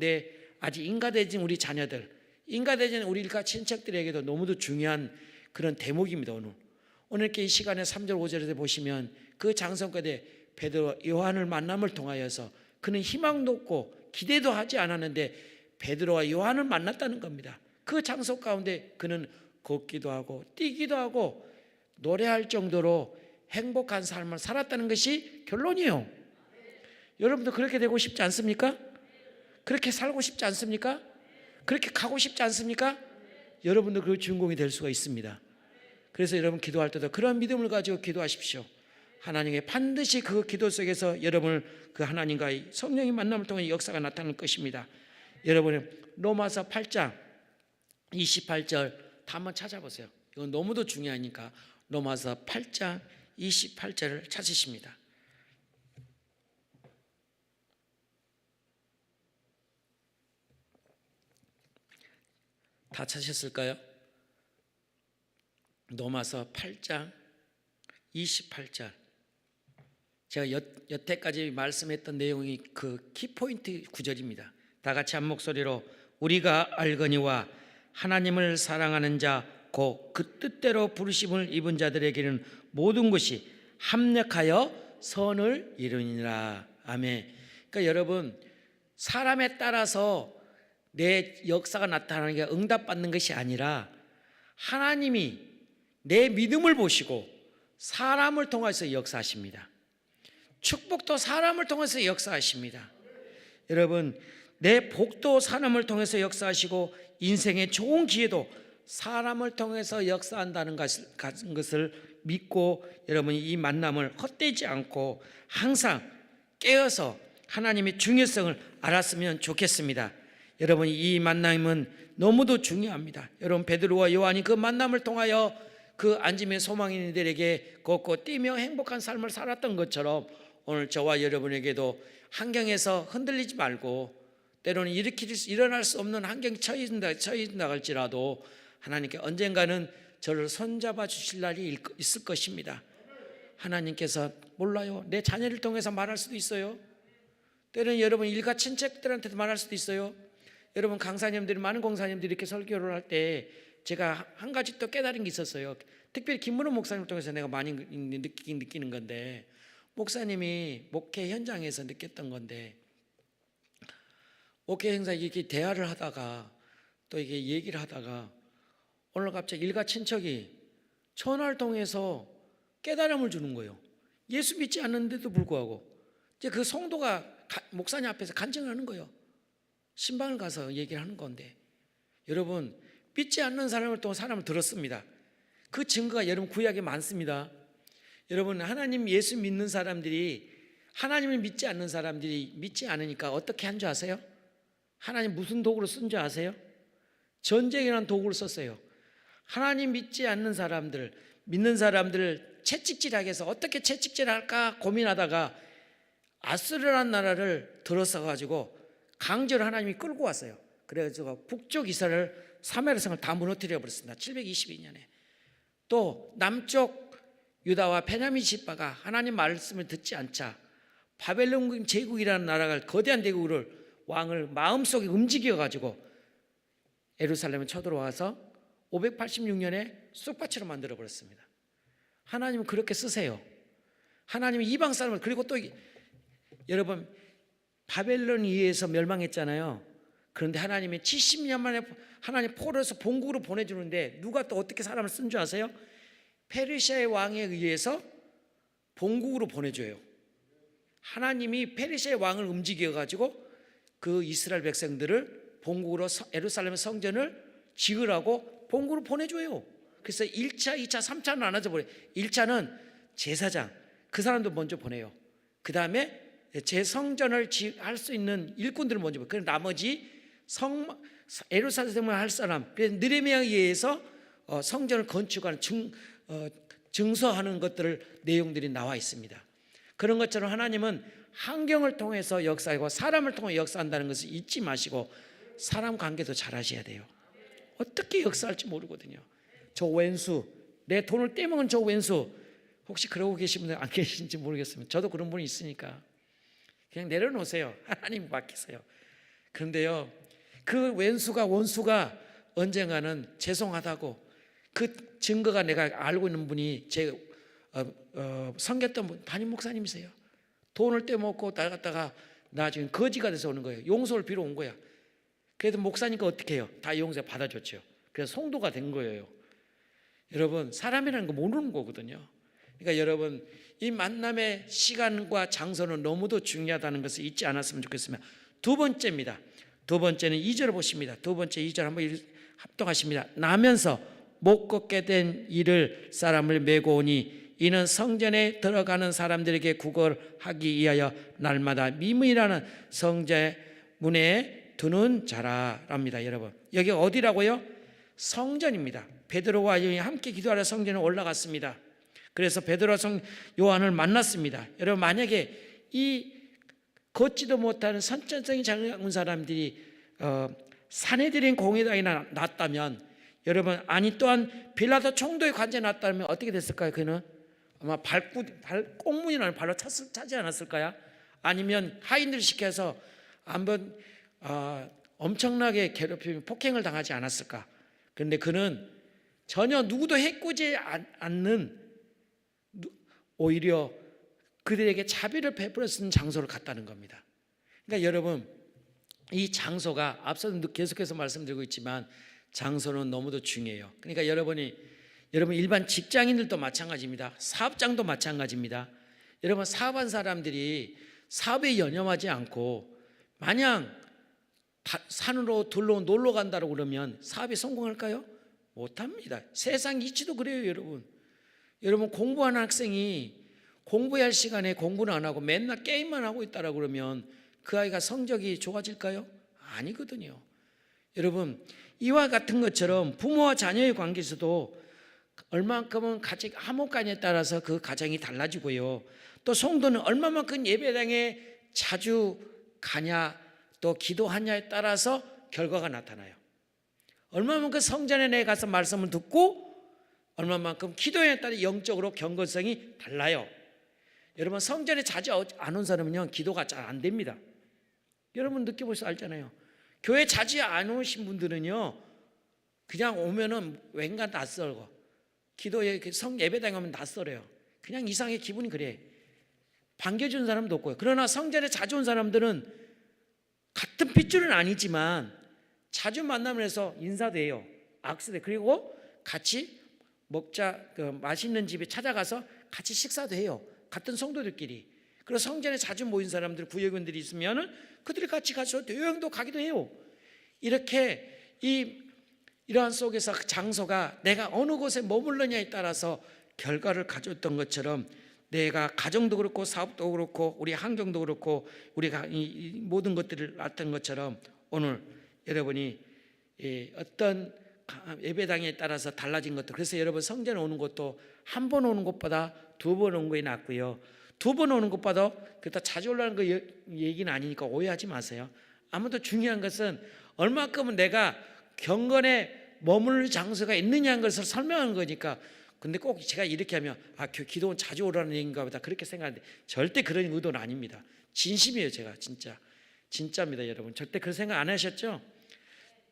아직 인가되진 우리 자녀들, 인가되진 우리 일가 친척들에게도 너무도 중요한 그런 대목입니다. 오늘 이렇게 이 시간에 3절 5절에 보시면 그 장성가대 베드로 요한을 만남을 통하여서 그는 희망도 없고 기대도 하지 않았는데 베드로와 요한을 만났다는 겁니다. 그 장소 가운데 그는 걷기도 하고 뛰기도 하고 노래할 정도로 행복한 삶을 살았다는 것이 결론이에요. 여러분도 그렇게 되고 싶지 않습니까? 그렇게 살고 싶지 않습니까? 그렇게 가고 싶지 않습니까? 여러분도 그 주인공이 될 수가 있습니다. 그래서 여러분 기도할 때도 그런 믿음을 가지고 기도하십시오. 하나님께 반드시 그 기도 속에서 여러분을 그 하나님과의 성령의 만남을 통해 역사가 나타날 것입니다. 여러분 로마서 8장 28절 다 한번 찾아보세요. 이건 너무도 중요하니까 로마서 8장 28절을 찾으십니다. 다 찾으셨을까요? 로마서 8장 28절. 제가 여태까지 말씀했던 내용이 그 키포인트 구절입니다. 다 같이 한 목소리로 우리가 알거니와 하나님을 사랑하는 자 곧 그 뜻대로 부르심을 입은 자들에게는 모든 것이 합력하여 선을 이루니라. 아멘. 그러니까 여러분, 사람에 따라서 내 역사가 나타나는 게 응답받는 것이 아니라 하나님이 내 믿음을 보시고 사람을 통해서 역사하십니다. 축복도 사람을 통해서 역사하십니다. 여러분, 내 복도 사람을 통해서 역사하시고 인생의 좋은 기회도 사람을 통해서 역사한다는 것을 믿고 여러분이 이 만남을 헛되지 않고 항상 깨어서 하나님의 중요성을 알았으면 좋겠습니다. 여러분, 이 만남은 너무도 중요합니다. 여러분, 베드로와 요한이 그 만남을 통하여 그 안짐의 소망인들에게 걷고 뛰며 행복한 삶을 살았던 것처럼 오늘 저와 여러분에게도 환경에서 흔들리지 말고, 때로는 일어날 수 없는 환경에 처해진다 할지라도 하나님께 언젠가는 저를 손잡아 주실 날이 있을 것입니다. 하나님께서 몰라요, 내 자녀를 통해서 말할 수도 있어요. 때로는 여러분 일가 친척들한테도 말할 수도 있어요. 여러분 강사님들이 많은 강사님들이 이렇게 설교를 할 때 제가 한 가지 또 깨달은 게 있었어요. 특별히 김문호 목사님을 통해서 내가 많이 느끼는 건데, 목사님이 목회 현장에서 느꼈던 건데, 목회 행사 이렇게 대화를 하다가 또 이게 얘기를 하다가 오늘 갑자기 일가 친척이 전화를 통해서 깨달음을 주는 거예요. 예수 믿지 않는데도 불구하고 이제 그 성도가 목사님 앞에서 간증을 하는 거예요. 신방을 가서 얘기를 하는 건데, 여러분 믿지 않는 사람을 또 사람을 들었습니다. 그 증거가 여러분 구약에 많습니다. 여러분 하나님 예수 믿는 사람들이, 하나님을 믿지 않는 사람들이 믿지 않으니까 어떻게 한 줄 아세요? 하나님 무슨 도구로 쓴 줄 아세요? 전쟁이라는 도구를 썼어요. 하나님 믿지 않는 사람들, 믿는 사람들을 채찍질하게 해서 어떻게 채찍질할까 고민하다가 아수르라는 나라를 들어서 강제로 하나님이 끌고 왔어요. 그래가지고 북쪽 이스라엘 사마리아 성을 다 무너뜨려 버렸습니다. 722년에. 또 남쪽 유다와 베냐민 지파가 하나님 말씀을 듣지 않자 바벨론 제국이라는 나라가 거대한 대국을 왕을 마음속에 움직여가지고 예루살렘에 쳐들어와서 586년에 쑥밭으로 만들어 버렸습니다. 하나님은 그렇게 쓰세요. 하나님은 이방 사람을, 그리고 또 여러분 바벨론에 의해서 멸망했잖아요. 그런데 하나님이 70년 만에 하나님 포로에서 본국으로 보내주는데 누가 또 어떻게 사람을 쓴 줄 아세요? 페르시아의 왕에 의해서 본국으로 보내줘요. 하나님이 페르시아의 왕을 움직여가지고 그 이스라엘 백성들을 본국으로 예루살렘 성전을 지으라고 본국으로 보내줘요. 그래서 1차, 2차, 3차는 나눠져 버려요. 1차는 제사장, 그 사람도 먼저 보내요. 그 다음에 제 성전을 할 수 있는 일꾼들을 먼저 보내요. 그리고 나머지 예루살렘을 할 사람, 그래서 느헤미야에 의해서 성전을 건축하는 증서하는 것들을 내용들이 나와 있습니다. 그런 것처럼 하나님은 환경을 통해서 역사하고 사람을 통해 역사한다는 것을 잊지 마시고 사람 관계도 잘 하셔야 돼요. 어떻게 역사할지 모르거든요. 저 왼수, 내 돈을 떼먹은 저 왼수, 혹시 그러고 계신 분들 안 계신지 모르겠습니다. 저도 그런 분이 있으니까 그냥 내려놓으세요. 하나님 맡기세요. 그런데요, 그 왼수가 원수가 언젠가는 죄송하다고, 그 증거가 내가 알고 있는 분이 제 섬겼던 분, 담임 목사님이세요. 돈을 떼먹고 나갔다가 나중에 거지가 돼서 오는 거예요. 용서를 빌어 온 거야. 그래도 목사니까 어떻게 해요? 다 용서 받아줬죠. 그래서 성도가 된 거예요. 여러분 사람이라는 거 모르는 거거든요. 그러니까 여러분 이 만남의 시간과 장소는 너무도 중요하다는 것을 잊지 않았으면 좋겠습니다. 두 번째입니다. 두 번째는 2절을 보십니다. 두 번째 2절 한번 합독하십니다. 나면서 못 걷게 된 이를 사람을 메고 오니 이는 성전에 들어가는 사람들에게 구걸하기 위하여 날마다 미문이라는 성전 문에 두는 자라랍니다. 여러분 여기가 어디라고요? 성전입니다. 베드로와 요한이 함께 기도하러 성전에 올라갔습니다. 그래서 베드로와 요한을 만났습니다. 여러분 만약에 이 걷지도 못하는 선천성이 작은 사람들이 산헤드린 공회당이나 났다면, 여러분 아니 또한 빌라도 총독의 관제에 났다면 어떻게 됐을까요? 그는 아마 꽁문이라는 발로 차지 않았을까요? 아니면 하인들 시켜서 한번 엄청나게 괴롭히며 폭행을 당하지 않았을까? 그런데 그는 전혀 누구도 해코지 않는, 오히려 그들에게 자비를 베풀어 쓰는 장소를 갔다는 겁니다. 그러니까 여러분 이 장소가 앞서도 계속해서 말씀드리고 있지만 장소는 너무도 중요해요. 그러니까 여러분 일반 직장인들도 마찬가지입니다. 사업장도 마찬가지입니다. 여러분 사업한 사람들이 사업에 연연하지 않고 마냥 산으로 들로 놀러 간다고 그러면 사업이 성공할까요? 못합니다. 세상 이치도 그래요. 여러분 공부하는 학생이 공부해야 할 시간에 공부는 안 하고 맨날 게임만 하고 있다고 그러면 그 아이가 성적이 좋아질까요? 아니거든요. 여러분 이와 같은 것처럼 부모와 자녀의 관계에서도 얼만큼은 화목관에 따라서 그 가정이 달라지고요. 또 성도는 얼마만큼 예배당에 자주 가냐 또 기도하냐에 따라서 결과가 나타나요. 얼마만큼 성전에 내 가서 말씀을 듣고 얼마만큼 기도에 따라 영적으로 경건성이 달라요. 여러분 성전에 자주 안 온 사람은요 기도가 잘 안 됩니다. 여러분 느껴보셔서 알잖아요. 교회 자주 안 오신 분들은요, 그냥 오면은 왠가 낯설고, 기도에 성 예배당에 오면 낯설어요. 그냥 이상하게 기분이 그래. 반겨주는 사람도 없고요. 그러나 성전에 자주 온 사람들은 같은 핏줄은 아니지만 자주 만나면 해서 인사도 해요. 악수도 해요. 그리고 같이 먹자, 맛있는 집에 찾아가서 같이 식사도 해요. 같은 성도들끼리. 그리고 성전에 자주 모인 사람들, 구역원들이 있으면은 그들이 같이 가서 여행도 가기도 해요. 이렇게 이러한 속에서 그 장소가 내가 어느 곳에 머물느냐에 따라서 결과를 가져왔던 것처럼, 내가 가정도 그렇고 사업도 그렇고 우리 환경도 그렇고 우리가 이 모든 것들을 낳았던 것처럼, 오늘 여러분이 어떤 예배당에 따라서 달라진 것도, 그래서 여러분 성전에 오는 것도 한 번 오는 것보다 두 번 오는 거에 낫고요, 두 번 오는 것보다 그렇다 자주 올라가는 거 얘기는 아니니까 오해하지 마세요. 아무튼 중요한 것은 얼마큼은 내가 경건에 머물 장소가 있느냐는 것을 설명하는 거니까. 근데 꼭 제가 이렇게 하면 기도원 자주 오라는 얘기인가 보다 그렇게 생각하는데, 절대 그런 의도는 아닙니다. 진심이에요. 제가 진짜입니다. 여러분 절대 그런 생각 안 하셨죠?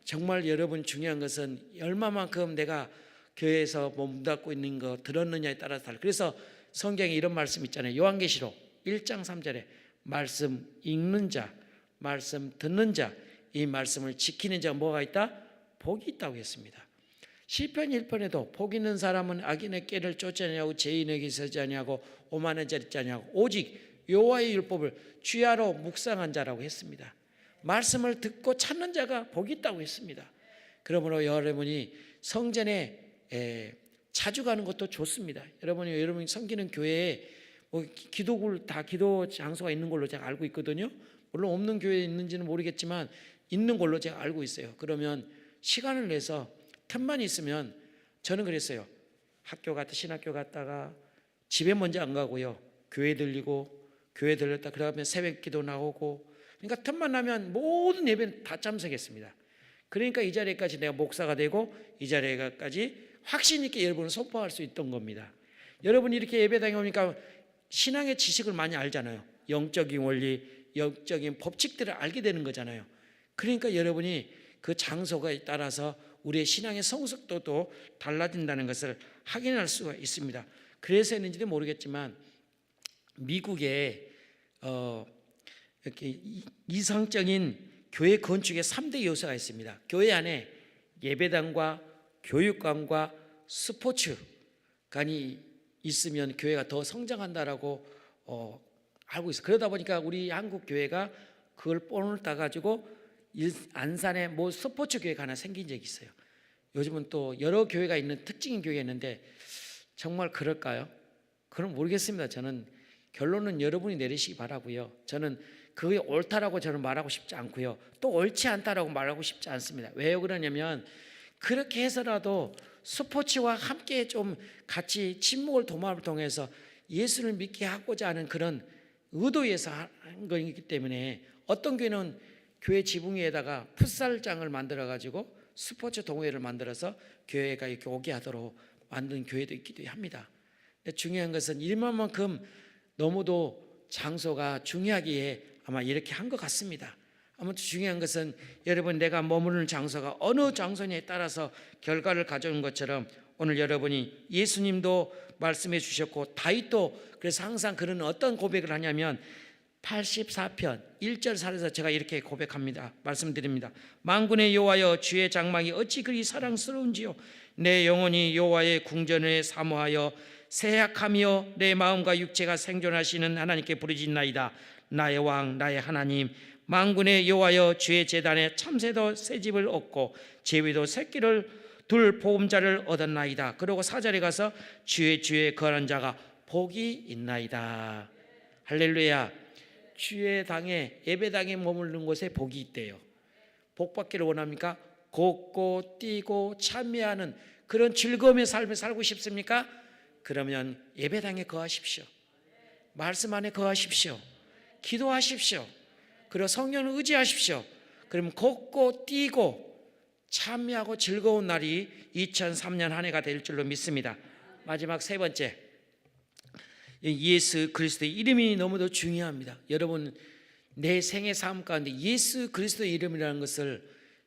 정말 여러분 중요한 것은 얼마만큼 내가 교회에서 몸담고 있는 거 들었느냐에 따라서 달라요. 그래서 성경에 이런 말씀 있잖아요. 요한계시록 1장 3절에 말씀 읽는 자, 말씀 듣는 자, 이 말씀을 지키는 자가 뭐가 있다? 복이 있다고 했습니다. 시편 1편에도 복 있는 사람은 악인의 꾀를 쫓아내냐고 죄인에게 서지 아니하고 오만한 자리 있지 아니하고 오직 여호와의 율법을 주야로 묵상한 자라고 했습니다. 말씀을 듣고 찾는 자가 복이 있다고 했습니다. 그러므로 여러분이 성전에 자주 가는 것도 좋습니다. 여러분이 섬기는 교회에 기도굴 다 기도 장소가 있는 걸로 제가 알고 있거든요. 물론 없는 교회에 있는지는 모르겠지만 있는 걸로 제가 알고 있어요. 그러면 시간을 내서 틈만 있으면, 저는 그랬어요. 신학교 갔다가 집에 먼저 안 가고요, 교회 들렸다 그러면 새벽 기도 나오고, 그러니까 틈만 나면 모든 예배는 다 참석했습니다. 그러니까 이 자리에까지 내가 목사가 되고 이 자리에까지 확신 있게 여러분을 선포할 수 있던 겁니다. 여러분이 이렇게 예배당에 오니까 신앙의 지식을 많이 알잖아요. 영적인 원리, 영적인 법칙들을 알게 되는 거잖아요. 그러니까 여러분이 그 장소에 따라서 우리의 신앙의 성숙도도 달라진다는 것을 확인할 수가 있습니다. 그래서인지도 모르겠지만 미국에 이렇게 이성적인 교회 건축의 3대 요소가 있습니다. 교회 안에 예배당과 교육관과 스포츠관이 있으면 교회가 더 성장한다라고 알고 있어요. 그러다 보니까 우리 한국 교회가 그걸 본을 따가지고 안산에 스포츠 교회가 하나 생긴 적이 있어요. 요즘은 또 여러 교회가 있는 특징인 교회가 있는데, 정말 그럴까요? 그건 모르겠습니다. 저는 결론은 여러분이 내리시기 바라고요. 저는 그게 옳다라고 저는 말하고 싶지 않고요, 또 옳지 않다라고 말하고 싶지 않습니다. 왜요? 그러냐면 그렇게 해서라도 스포츠와 함께 좀 같이 친목을 도모를 통해서 예수를 믿게 하고자 하는 그런 의도에서 한 거이기 때문에, 어떤 교회는 교회 지붕 위에다가 풋살장을 만들어 가지고 스포츠 동호회를 만들어서 교회가 이렇게 오게 하도록 만든 교회도 있기도 합니다. 중요한 것은 일만큼 너무도 장소가 중요하기에 아마 이렇게 한 것 같습니다. 아무튼 중요한 것은 여러분, 내가 머무르는 장소가 어느 장소냐에 따라서 결과를 가져오는 것처럼, 오늘 여러분이 예수님도 말씀해 주셨고 다윗도 그래서 항상 그는 어떤 고백을 하냐면 84편 1절 4절에서 제가 이렇게 고백합니다. 말씀드립니다. 만군의 여호와여, 주의 장막이 어찌 그리 사랑스러운지요. 내 영혼이 여호와의 궁전을 사모하여 세약하며 내 마음과 육체가 생존하시는 하나님께 부르짖나이다. 나의 왕, 나의 하나님, 만군의 여호와여, 주의 제단에 참새도 새 집을 얻고 제비도 새끼를 둘 보험자를 얻었나이다. 그리고 4절에 가서 주의 거하는 자가 복이 있나이다. 할렐루야. 주의 당에, 예배당에 머무르는 곳에 복이 있대요. 복 받기를 원합니까? 걷고 뛰고 참여하는 그런 즐거움의 삶을 살고 싶습니까? 그러면 예배당에 거하십시오. 말씀 안에 거하십시오. 기도하십시오. 그리고 성령을 의지하십시오. 그러면 걷고 뛰고 참여하고 즐거운 날이 2003년 한 해가 될 줄로 믿습니다. 마지막 세 번째, 예수 그리스도의 이름이 너무도 중요합니다. 여러분, 내 생의 삶 가운데 예수 그리스도의 이름이라는 것을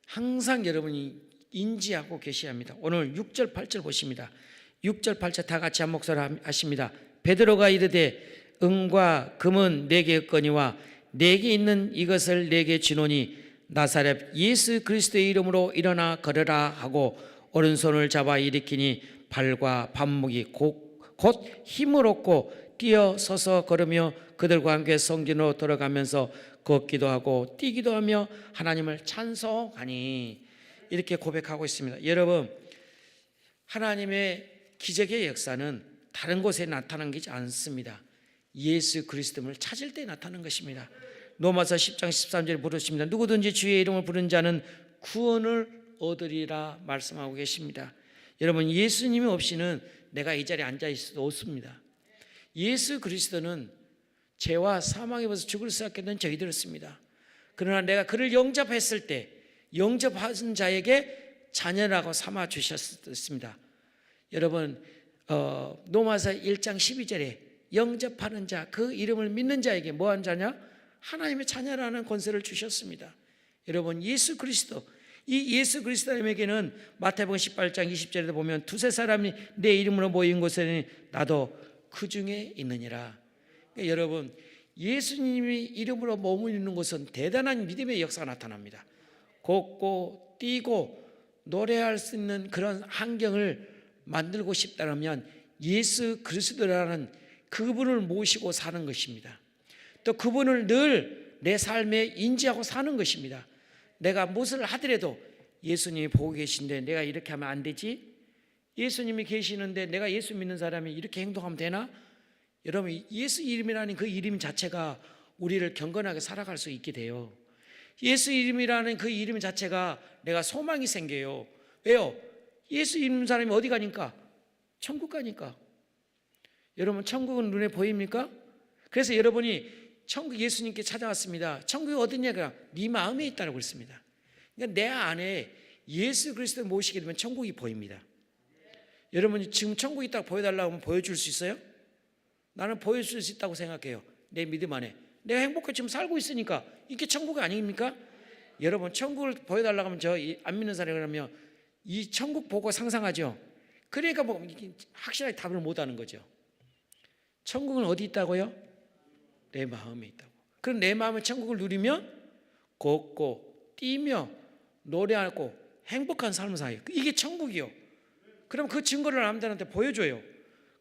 항상 여러분이 인지하고 계셔야 합니다. 오늘 6절 8절 보십니다. 6절 8절 다 같이 한 목소리로 하십니다. 베드로가 이르되 은과 금은 내게 없거니와 내게 있는 이것을 내게 주노니 나사렛 예수 그리스도의 이름으로 일어나 걸으라 하고 오른손을 잡아 일으키니 발과 발목이 곧 힘을 얻고 뛰어 서서 걸으며 그들과 함께 성전으로 돌아가면서 걷기도 하고 뛰기도 하며 하나님을 찬송하니 이렇게 고백하고 있습니다. 여러분, 하나님의 기적의 역사는 다른 곳에 나타난 게 않습니다. 예수 그리스도를 찾을 때 나타난 것입니다. 로마서 10장 13절에 부르십니다. 누구든지 주의 이름을 부른 자는 구원을 얻으리라 말씀하고 계십니다. 여러분, 예수님이 없이는 내가 이 자리에 앉아 있을 수 없습니다. 예수 그리스도는 죄와 사망에 벌써 죽을 수밖에 없는 저희들을 씁니다. 그러나 내가 그를 영접했을 때 영접하신 자에게 자녀라고 삼아 주셨습니다. 여러분, 로마서 1장 12절에 영접하는 자, 그 이름을 믿는 자에게 뭐한 자냐? 하나님의 자녀라는 권세를 주셨습니다. 여러분, 예수 그리스도, 이 예수 그리스도님에게는 마태복음 18장 20절에도 보면 두세 사람이 내 이름으로 모인 곳에는 나도 그 중에 있느니라. 그러니까 여러분, 예수님이 이름으로 머무르는 곳은 대단한 믿음의 역사가 나타납니다. 걷고 뛰고 노래할 수 있는 그런 환경을 만들고 싶다면 예수 그리스도라는 그분을 모시고 사는 것입니다. 또 그분을 늘 내 삶에 인지하고 사는 것입니다. 내가 무엇을 하더라도 예수님이 보고 계신데 내가 이렇게 하면 안 되지? 예수님이 계시는데 내가 예수 믿는 사람이 이렇게 행동하면 되나? 여러분, 예수 이름이라는 그 이름 자체가 우리를 경건하게 살아갈 수 있게 돼요. 예수 이름이라는 그 이름 자체가 내가 소망이 생겨요. 왜요? 예수 이름 사람이 어디 가니까? 천국 가니까. 여러분, 천국은 눈에 보입니까? 그래서 여러분이 천국 예수님께 찾아왔습니다. 천국이 어디냐가 네 마음에 있다고 그랬습니다. 그러니까 내 안에 예수 그리스도를 모시게 되면 천국이 보입니다. 여러분이 지금 천국이 있다고 보여달라고 하면 보여줄 수 있어요? 나는 보여줄 수 있다고 생각해요. 내 믿음 안에 내가 행복하게 지금 살고 있으니까 이게 천국이 아닙니까? 여러분, 천국을 보여달라고 하면 저 안 믿는 사람이 그러면 이 천국 보고 상상하죠. 그러니까 뭐 확실하게 답을 못하는 거죠. 천국은 어디 있다고요? 내 마음에 있다고. 그럼 내 마음의 천국을 누리면 걷고 뛰며 노래하고 행복한 삶을 살아요. 이게 천국이요. 그럼 그 증거를 남들한테 보여줘요.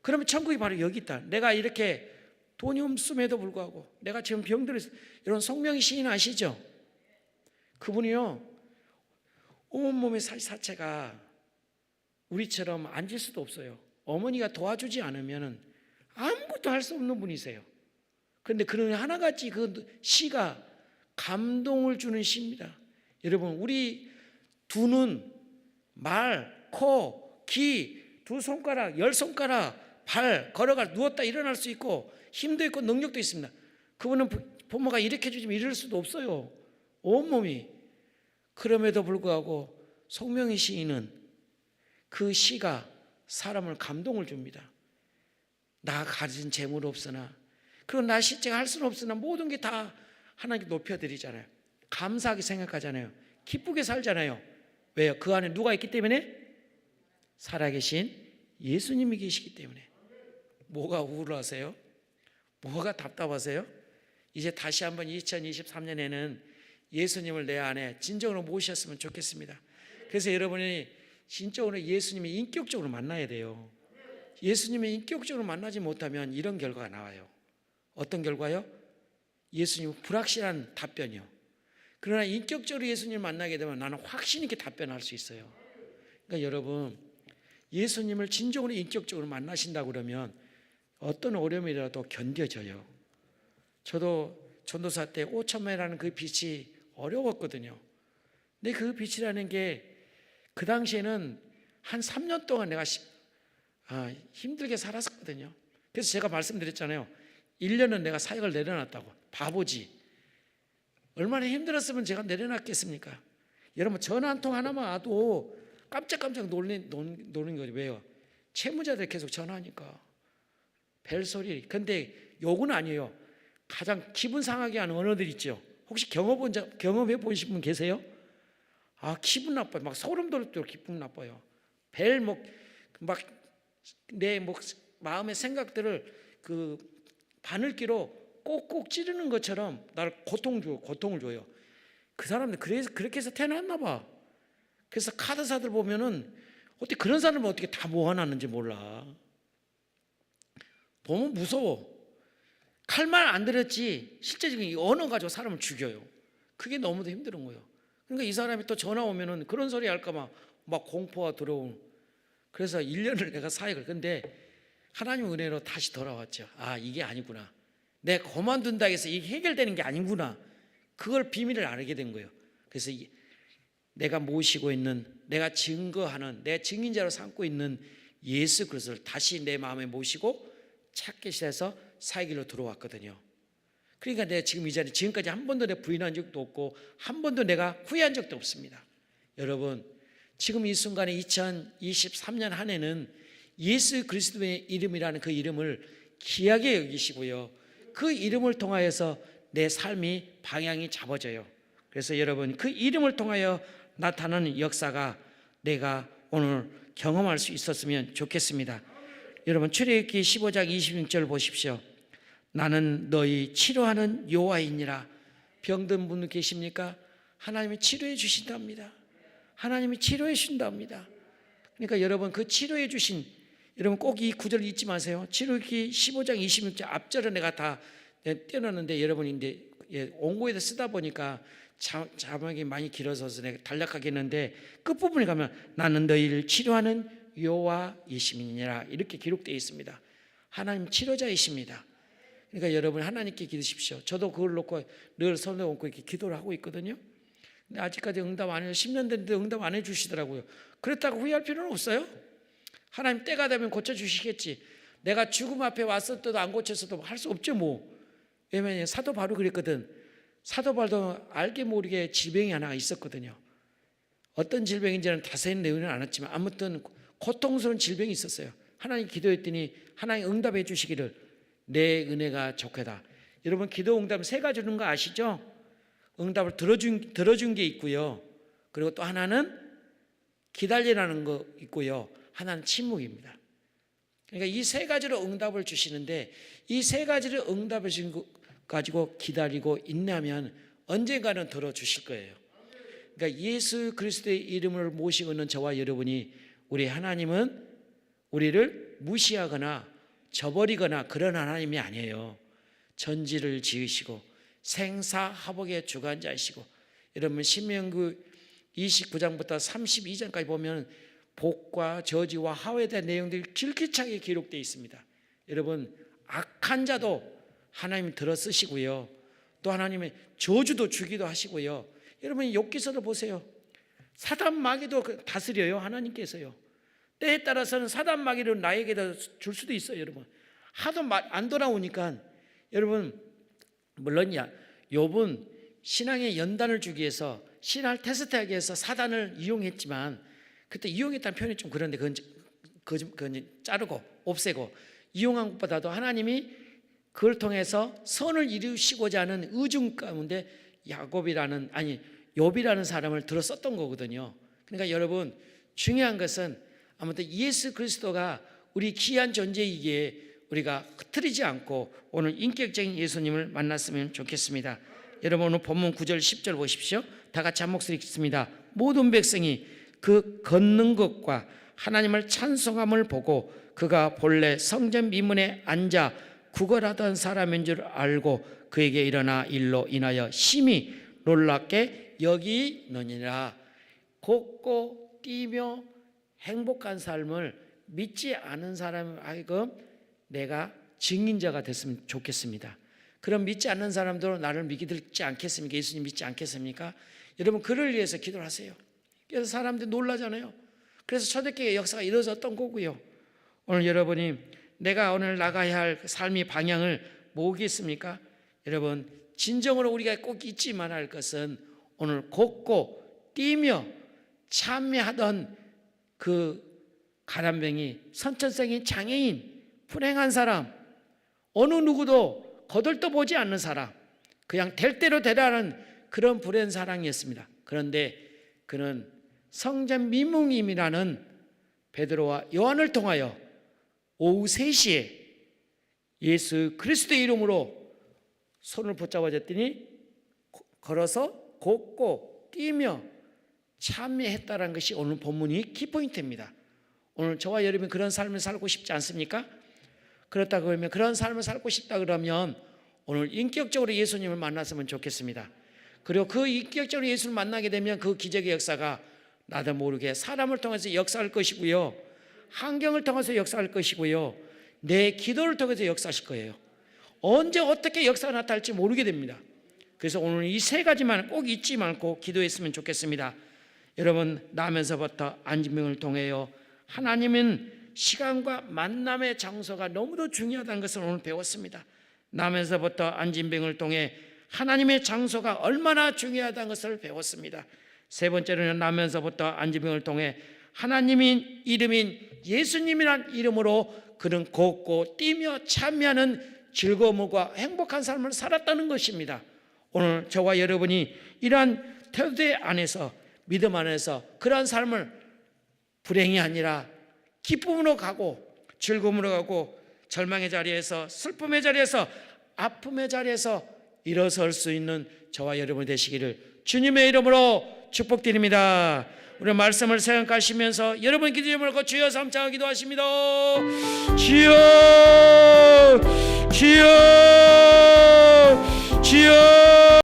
그러면 천국이 바로 여기 있다. 내가 이렇게 돈이 없음에도 불구하고 내가 지금 병들어 이런 송명희 시인 아시죠? 그분이요, 온몸의 사체가 우리처럼 앉을 수도 없어요. 어머니가 도와주지 않으면 아무것도 할 수 없는 분이세요. 그런데 그런 하나같이 그 시가 감동을 주는 시입니다. 여러분, 우리 두 눈, 말, 코, 귀, 두 손가락, 10손가락, 발, 걸어가 누웠다 일어날 수 있고 힘도 있고 능력도 있습니다. 그분은 부모가 이렇게 해주지만 이럴 수도 없어요. 온몸이. 그럼에도 불구하고 송명희 시인은 그 시가 사람을 감동을 줍니다. 나 가진 재물 없으나, 그리고 나 실제 할 수는 없으나 모든 게 다 하나님께 높여드리잖아요. 감사하게 생각하잖아요. 기쁘게 살잖아요. 왜요? 그 안에 누가 있기 때문에? 살아계신 예수님이 계시기 때문에. 뭐가 우울하세요? 뭐가 답답하세요? 이제 다시 한번 2023년에는 예수님을 내 안에 진정으로 모셨으면 좋겠습니다. 그래서 여러분이 진정으로 예수님을 인격적으로 만나야 돼요. 예수님을 인격적으로 만나지 못하면 이런 결과가 나와요. 어떤 결과요? 예수님 불확실한 답변이요. 그러나 인격적으로 예수님을 만나게 되면 나는 확신 있게 답변할 수 있어요. 그러니까 여러분, 예수님을 진정으로 인격적으로 만나신다고 그러면 어떤 어려움이라도 견뎌져요. 저도 전도사 때 5천매라는 그 빛이 어려웠거든요. 근데 그 빛이라는 게 그 당시에는 한 3년 동안 내가 힘들게 살았었거든요. 그래서 제가 말씀드렸잖아요. 1년은 내가 사역을 내려놨다고. 바보지. 얼마나 힘들었으면 제가 내려놨겠습니까? 여러분, 전화 한 통 하나만 와도 깜짝깜짝 노는 거죠. 왜요? 채무자들 계속 전화하니까 벨소리. 근데 욕은 아니에요. 가장 기분 상하게 하는 언어들 있죠. 혹시 경험해 보신 분 계세요? 아, 기분 나빠요. 막 소름 돋도록 기분 나빠요. 내 마음의 생각들을 그 바늘기로 꼭꼭 찌르는 것처럼 나를 고통을 줘요. 그 사람들 그렇게 해서 태어났나 봐. 그래서 카드사들 보면은 어떻게 그런 사람을 어떻게 다 모아놨는지 몰라. 보면 무서워. 칼만 안 들었지 실제적인 이 언어 가지고 사람을 죽여요. 그게 너무도 힘든 거예요. 그러니까 이 사람이 또 전화 오면은 그런 소리 할까 막 공포가 들어오고. 그래서 1년을 내가 사역을. 근데 하나님 은혜로 다시 돌아왔죠. 아, 이게 아니구나. 내가 그만둔다 해서 이게 해결되는 게 아니구나. 그걸 비밀을 알게 된 거예요. 그래서 내가 모시고 있는, 내가 증거하는, 내 증인자로 삼고 있는 예수 그리스도를 다시 내 마음에 모시고 찾기 시작해서 사역길로 들어왔거든요. 그러니까 내가 지금 이 자리에 지금까지 한 번도 내가 부인한 적도 없고 한 번도 내가 후회한 적도 없습니다. 여러분, 지금 이 순간에 2023년 한 해는 예수 그리스도의 이름이라는 그 이름을 귀하게 여기시고요, 그 이름을 통하여서 내 삶이 방향이 잡아져요. 그래서 여러분, 그 이름을 통하여 나타나는 역사가 내가 오늘 경험할 수 있었으면 좋겠습니다. 여러분, 출애굽기 15장 26절 보십시오. 나는 너희 치료하는 여호와이니라. 병든 분 계십니까? 하나님이 치료해 주신답니다. 하나님이 치료해 주신답니다. 그러니까 여러분, 그 치료해 주신, 여러분 꼭 이 구절 잊지 마세요. 출애굽기 15장 26절 앞절은 내가 다 떼어놨는데 여러분이 이제 원고에다 쓰다 보니까 자막이 많이 길어서 내가 단락하게 했는데 끝부분에 가면 나는 너희를 치료하는 여호와이심이니라 이렇게 기록되어 있습니다. 하나님 치료자이십니다. 그러니까 여러분, 하나님께 기도십시오. 저도 그걸 놓고 늘 손에 얹고 이렇게 기도를 하고 있거든요. 근데 아직까지 응답 안 해요. 10년 됐는데 응답 안 해주시더라고요. 그렇다고 후회할 필요는 없어요. 하나님 때가 되면 고쳐주시겠지. 내가 죽음 앞에 왔었어도 안 고쳤어도 할 수 없죠 뭐. 왜냐면 사도 바울이 그랬거든. 사도 바울도 알게 모르게 질병이 하나 있었거든요. 어떤 질병인지는 자세한 내용은 안 왔지만 아무튼 고통스러운 질병이 있었어요. 하나님 기도했더니 하나님 응답해 주시기를 내 은혜가 좋게다. 여러분, 기도 응답 세 가지 주는 거 아시죠? 응답을 들어준 게 있고요. 그리고 또 하나는 기다리라는 거 있고요. 하나는 침묵입니다. 그러니까 이 세 가지로 응답을 주시는데 이 세 가지를 응답을 주신 거 가지고 기다리고 인내하면 언젠가는 들어주실 거예요. 그러니까 예수 그리스도의 이름을 모시고 있는 저와 여러분이, 우리 하나님은 우리를 무시하거나 저버리거나 그런 하나님이 아니에요. 전지를 지으시고 생사화복의 주관자이시고, 여러분 신명기 29장부터 32장까지 보면 복과 저주와 화에 대한 내용들이 길쭉하게 기록되어 있습니다. 여러분, 악한 자도 하나님 들어 쓰시고요, 또 하나님의 저주도 주기도 하시고요. 여러분, 욥기서도 보세요. 사단 마귀도 다스려요. 하나님께서요. 때에 따라서는 사단 마귀를 나에게다 줄 수도 있어요. 여러분, 하도 안 돌아오니까. 여러분, 물론 욥은 신앙의 연단을 주기 위해서, 신앙을 테스트하기 위해서 사단을 이용했지만, 그때 이용했다는 표현이 좀 그런데 그건 자르고 없애고, 이용한 것보다도 하나님이 그걸 통해서 선을 이루시고자 하는 의중 가운데 욥이라는 사람을 들어 썼던 거거든요. 그러니까 여러분, 중요한 것은 아무튼 예수 그리스도가 우리 귀한 존재이기에 우리가 흐트리지 않고 오늘 인격적인 예수님을 만났으면 좋겠습니다. 여러분, 오늘 본문 9절 10절 보십시오. 다 같이 한 목소리 읽습니다. 모든 백성이 그 걷는 것과 하나님을 찬송함을 보고 그가 본래 성전 미문에 앉아 구걸하던 사람인 줄 알고 그에게 일어나 일로 인하여 심히 놀랍게 여기느니라. 걷고 뛰며 행복한 삶을 믿지 않은 사람을 하여금 내가 증인자가 됐으면 좋겠습니다. 그럼 믿지 않는 사람들은 나를 믿지 않겠습니까? 예수님 믿지 않겠습니까? 여러분, 그를 위해서 기도를 하세요. 그래서 사람들이 놀라잖아요. 그래서 초대교회 역사가 이루어졌던 거고요. 오늘 여러분이 내가 오늘 나가야 할 삶의 방향을 뭐겠습니까? 여러분, 진정으로 우리가 꼭 잊지만 할 것은 오늘 걷고 뛰며 참여하던 그 가난뱅이, 선천성인 장애인, 불행한 사람, 어느 누구도 거들떠보지 않는 사람, 그냥 될 대로 되라는 그런 불행 사랑이었습니다. 그런데 그는 성전 미문임이라는 베드로와 요한을 통하여 오후 3시에 예수 그리스도의 이름으로 손을 붙잡아줬더니 걸어서 걷고 뛰며 참여했다는 것이 오늘 본문이 키포인트입니다. 오늘 저와 여러분이 그런 삶을 살고 싶지 않습니까? 그렇다 그러면 그런 삶을 살고 싶다 그러면 오늘 인격적으로 예수님을 만났으면 좋겠습니다. 그리고 그 인격적으로 예수를 만나게 되면 그 기적의 역사가 나도 모르게 사람을 통해서 역사할 것이고요, 환경을 통해서 역사할 것이고요, 내 기도를 통해서 역사하실 거예요. 언제 어떻게 역사가 나타날지 모르게 됩니다. 그래서 오늘 이 3가지만 꼭 잊지 말고 기도했으면 좋겠습니다. 여러분, 나면서부터 안진병을 통해요, 하나님은 시간과 만남의 장소가 너무도 중요하다는 것을 오늘 배웠습니다. 나면서부터 안진병을 통해 하나님의 장소가 얼마나 중요하다는 것을 배웠습니다. 3번째로는 나면서부터 안진병을 통해 하나님인 이름인 예수님이란 이름으로 그는 걷고 뛰며 참여하는 즐거움과 행복한 삶을 살았다는 것입니다. 오늘 저와 여러분이 이러한 태도의 안에서, 믿음 안에서 그러한 삶을 불행이 아니라 기쁨으로 가고 즐거움으로 가고 절망의 자리에서, 슬픔의 자리에서, 아픔의 자리에서 일어설 수 있는 저와 여러분이 되시기를 주님의 이름으로 축복드립니다. 우리 말씀을 생각하시면서 여러분 기도 제목을 걸고 주여 삼창 기도하십니다. 주여, 주여, 주여.